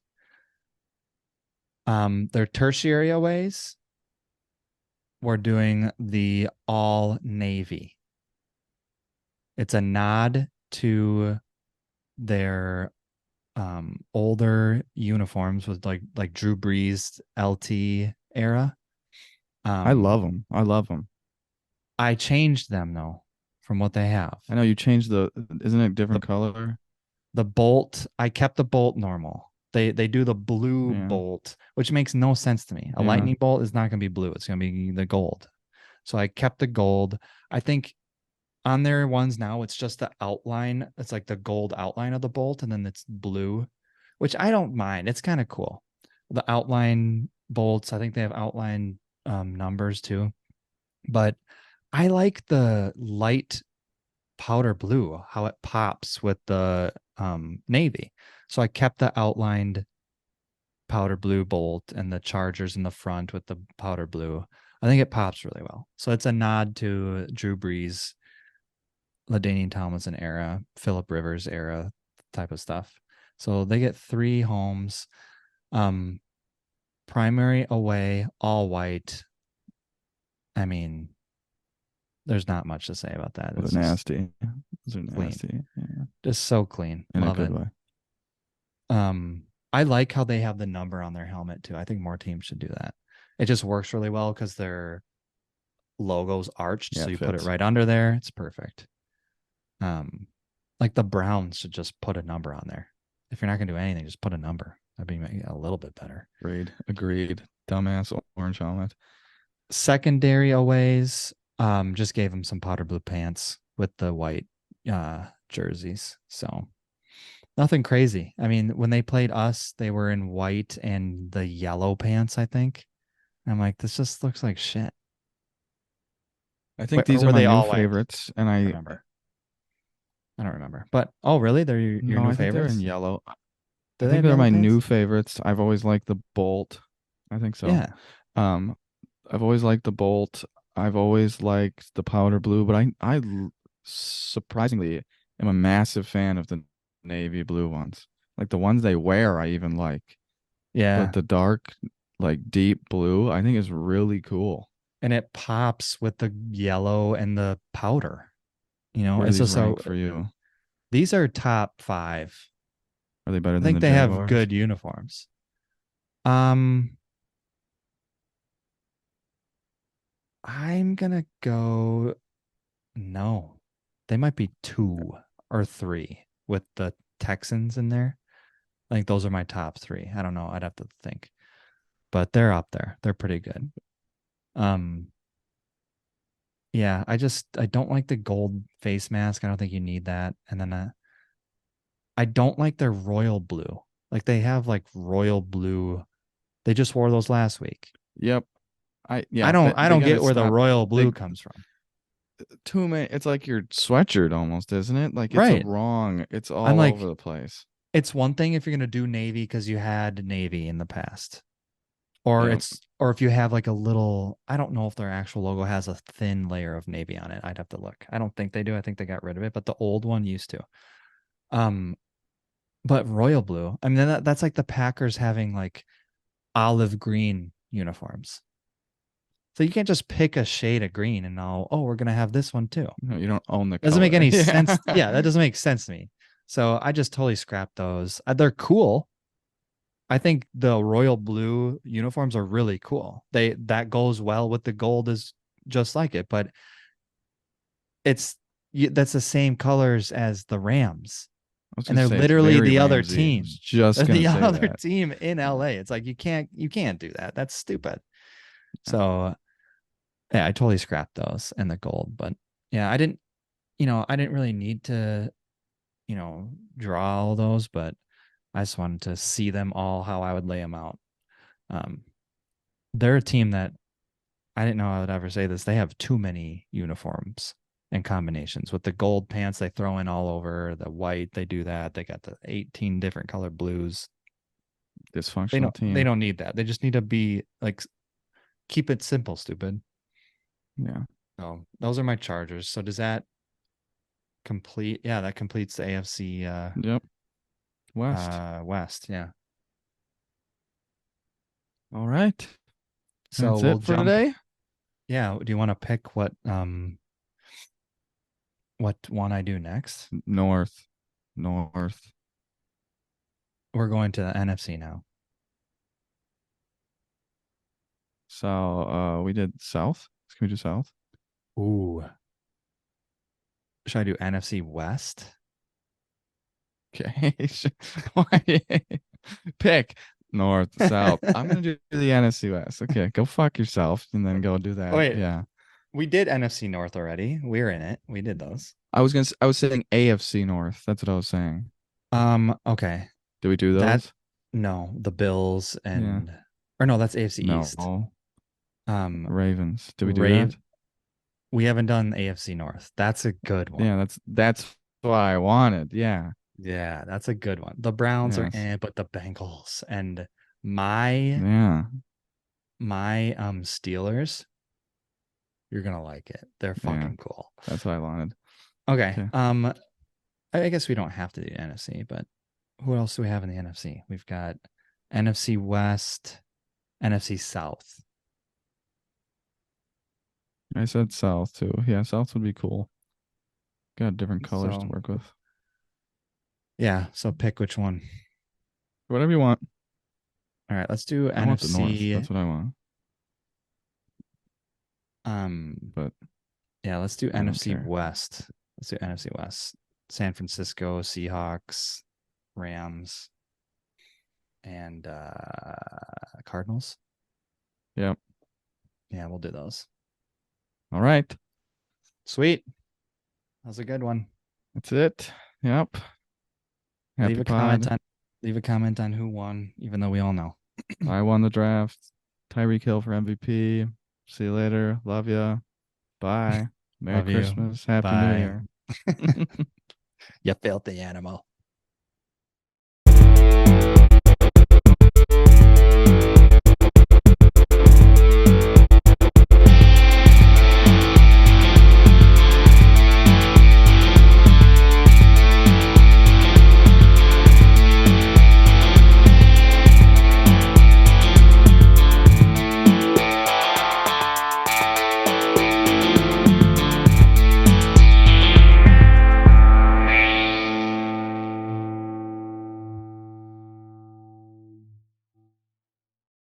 Speaker 1: Their tertiary aways, we're doing the all navy. It's a nod to their older uniforms with like Drew Brees LT era.
Speaker 2: I love
Speaker 1: Um,
Speaker 2: them. I love them.
Speaker 1: I changed them though from what they have.
Speaker 2: I know you changed isn't it
Speaker 1: The
Speaker 2: different color?
Speaker 1: the bolt, I kept the bolt normal. They do the blue
Speaker 2: Yeah.
Speaker 1: bolt, which makes no sense to me. A
Speaker 2: Yeah.
Speaker 1: lightning bolt is not going to be blue. It's going to be the gold. So I kept the gold. I think on their ones now, it's just the outline. It's like the gold outline of the bolt, and then it's blue, which I don't mind. It's kind of cool. The outline bolts, I think they have outline numbers too. But I like the light powder blue, how it pops with the navy. So I kept the outlined powder blue bolt and the chargers in the front with the powder blue. I think it pops really well. So it's a nod to Drew Brees, LaDainian Tomlinson era, Philip Rivers era type of stuff. So they get 3 homes. Um, Primary away, all white. I mean, there's not much to say about that.
Speaker 2: Those
Speaker 1: It's
Speaker 2: are
Speaker 1: just
Speaker 2: nasty. Those are
Speaker 1: clean.
Speaker 2: nasty. Yeah.
Speaker 1: Just so clean.
Speaker 2: In a
Speaker 1: Love
Speaker 2: good
Speaker 1: it.
Speaker 2: way.
Speaker 1: I like how they have the number on their helmet too. I think more teams should do that. It just works really well because their logo's arched,
Speaker 2: Yeah,
Speaker 1: so
Speaker 2: it
Speaker 1: you put it
Speaker 2: fits.
Speaker 1: right under there. It's perfect. Um, like the Browns should just put a number on there. If you're not gonna do anything, just put a number. That'd be a little bit better.
Speaker 2: Agreed. Agreed. Dumbass orange helmet.
Speaker 1: Secondary aways, just gave them some powder blue pants with the white jerseys. So Nothing crazy. I mean, when they played us, they were in white and the yellow pants, I think. I'm like, this just looks like shit.
Speaker 2: I think
Speaker 1: Or
Speaker 2: these are
Speaker 1: were
Speaker 2: my
Speaker 1: they
Speaker 2: new
Speaker 1: all white?
Speaker 2: favorites, and
Speaker 1: I
Speaker 2: I
Speaker 1: remember. I don't remember. But oh, really? They're your
Speaker 2: no,
Speaker 1: new
Speaker 2: I think they're in
Speaker 1: favorites?
Speaker 2: yellow.
Speaker 1: Do
Speaker 2: I
Speaker 1: they
Speaker 2: think
Speaker 1: have
Speaker 2: they're
Speaker 1: yellow
Speaker 2: my new
Speaker 1: pants?
Speaker 2: favorites. I've always liked the Bolt. I think so.
Speaker 1: Yeah.
Speaker 2: Um, I've always liked the Bolt. I've always liked the powder blue, but surprisingly am a massive fan of the navy blue ones. Like the ones they wear, I even like. But
Speaker 1: Yeah.
Speaker 2: the dark, like deep blue, I think is really cool.
Speaker 1: And it pops with the yellow and the powder.
Speaker 2: Where do
Speaker 1: It's
Speaker 2: these
Speaker 1: just so
Speaker 2: rank for you?
Speaker 1: these are top five.
Speaker 2: Are they better
Speaker 1: I
Speaker 2: than
Speaker 1: think
Speaker 2: the
Speaker 1: they have
Speaker 2: Jaguars?
Speaker 1: good uniforms. Um, I'm gonna go no. They might be two or three with the Texans in there. I think those are my top three. I don't know. I'd have to think. But they're up there. They're pretty good. Um, yeah, I don't like the gold face mask. I don't think you need that. And then I don't like their royal blue. Like they have like royal blue. They just wore those last week.
Speaker 2: Yep. They,
Speaker 1: I
Speaker 2: they
Speaker 1: don't
Speaker 2: gotta
Speaker 1: get where the
Speaker 2: stop.
Speaker 1: royal blue
Speaker 2: They
Speaker 1: comes from.
Speaker 2: too many. It's like your sweatshirt almost, isn't it? Like it's a
Speaker 1: Right.
Speaker 2: wrong. It's
Speaker 1: I'm
Speaker 2: all over
Speaker 1: like,
Speaker 2: the place.
Speaker 1: it's one thing if you're gonna do navy because you had navy in the past. Or
Speaker 2: Yep.
Speaker 1: it's or if you have like a little, I don't know if their actual logo has a thin layer of navy on it. I'd have to look. I don't think they do. I think they got rid of it, but the old one used to. Um, but royal blue, I mean that's like the Packers having like olive green uniforms. So you can't just pick a shade of green and all, oh, we're gonna have this one too.
Speaker 2: No, you don't own the
Speaker 1: Doesn't make
Speaker 2: color.
Speaker 1: any
Speaker 2: Yeah.
Speaker 1: sense. Yeah, that doesn't make sense to me. So I just totally scrapped those. They're cool. I think the royal blue uniforms are really cool. They that goes well with the gold is just like it, but it's that's the same colors as the Rams,
Speaker 2: I was
Speaker 1: and
Speaker 2: gonna
Speaker 1: they're
Speaker 2: say it's
Speaker 1: literally
Speaker 2: very
Speaker 1: the other
Speaker 2: Ramsey. I
Speaker 1: team.
Speaker 2: was just
Speaker 1: They're
Speaker 2: gonna
Speaker 1: the
Speaker 2: say
Speaker 1: other
Speaker 2: that.
Speaker 1: team in
Speaker 2: Yeah.
Speaker 1: LA. It's like you can't do that. That's stupid.
Speaker 2: Yeah.
Speaker 1: So yeah, I totally scrapped those and the gold, but yeah, I didn't really need to, draw all those, but I just wanted to see them all how I would lay them out. Um, they're a team that I didn't know I would ever say this. They have too many uniforms and combinations with the gold pants they throw in all over, the white, they do that. They got the 18 different color blues.
Speaker 2: Dysfunctional
Speaker 1: They
Speaker 2: team.
Speaker 1: don't need that. They just need to be like keep it simple, stupid.
Speaker 2: Yeah.
Speaker 1: So those are my Chargers. So does that complete? Yeah, that completes the AFC
Speaker 2: Yep. West.
Speaker 1: West. Yeah.
Speaker 2: All right.
Speaker 1: So
Speaker 2: That's
Speaker 1: we'll
Speaker 2: it for
Speaker 1: jump.
Speaker 2: today.
Speaker 1: Yeah. Do you want to pick what one I do next?
Speaker 2: North. North.
Speaker 1: We're going to the NFC now.
Speaker 2: So we did South. Can we do South?
Speaker 1: Ooh. Should I do NFC West?
Speaker 2: Okay. Pick North, South. I'm gonna do the NFC West. Okay, go fuck yourself and then go do
Speaker 1: Oh,
Speaker 2: that.
Speaker 1: wait,
Speaker 2: Yeah.
Speaker 1: we did NFC North already. We're in it. We did those.
Speaker 2: I was saying AFC North. That's what I was saying.
Speaker 1: Okay.
Speaker 2: Do we do
Speaker 1: That
Speaker 2: those?
Speaker 1: no, the Bills
Speaker 2: Yeah.
Speaker 1: and or no, that's AFC East.
Speaker 2: No.
Speaker 1: Um,
Speaker 2: Ravens. Did we do
Speaker 1: Rave.
Speaker 2: that?
Speaker 1: We haven't done AFC North. That's a good one.
Speaker 2: Yeah, that's what I wanted. Yeah.
Speaker 1: Yeah, that's a good one. The Browns are
Speaker 2: Yes.
Speaker 1: in, but the Bengals and my
Speaker 2: Yeah.
Speaker 1: Steelers, you're gonna like it. They're
Speaker 2: Yeah.
Speaker 1: fucking cool.
Speaker 2: That's what I wanted.
Speaker 1: Okay.
Speaker 2: Okay.
Speaker 1: I guess we don't have to do NFC, but who else do we have in the NFC? We've got NFC West, NFC South.
Speaker 2: I said South too. Yeah, South would be cool. Got different colors to
Speaker 1: So
Speaker 2: work with.
Speaker 1: yeah, so pick which one.
Speaker 2: Whatever you want.
Speaker 1: All right, let's do
Speaker 2: I want the North.
Speaker 1: NFC.
Speaker 2: That's what I want.
Speaker 1: Um,
Speaker 2: But
Speaker 1: yeah, let's do
Speaker 2: I don't
Speaker 1: NFC
Speaker 2: care.
Speaker 1: West. Let's do NFC West. San Francisco, Seahawks, Rams, and Cardinals.
Speaker 2: Yep.
Speaker 1: Yeah, we'll do those.
Speaker 2: All right.
Speaker 1: Sweet. That was a good one.
Speaker 2: That's it. Yep.
Speaker 1: Leave
Speaker 2: Happy
Speaker 1: a comment
Speaker 2: pod.
Speaker 1: on leave a comment on who won, even though we all know.
Speaker 2: I won the draft. Tyreek Hill for MVP. See you later. Love ya. Bye. Merry
Speaker 1: Love you.
Speaker 2: Christmas. Happy New
Speaker 1: Bye.
Speaker 2: Year.
Speaker 1: You filthy animal.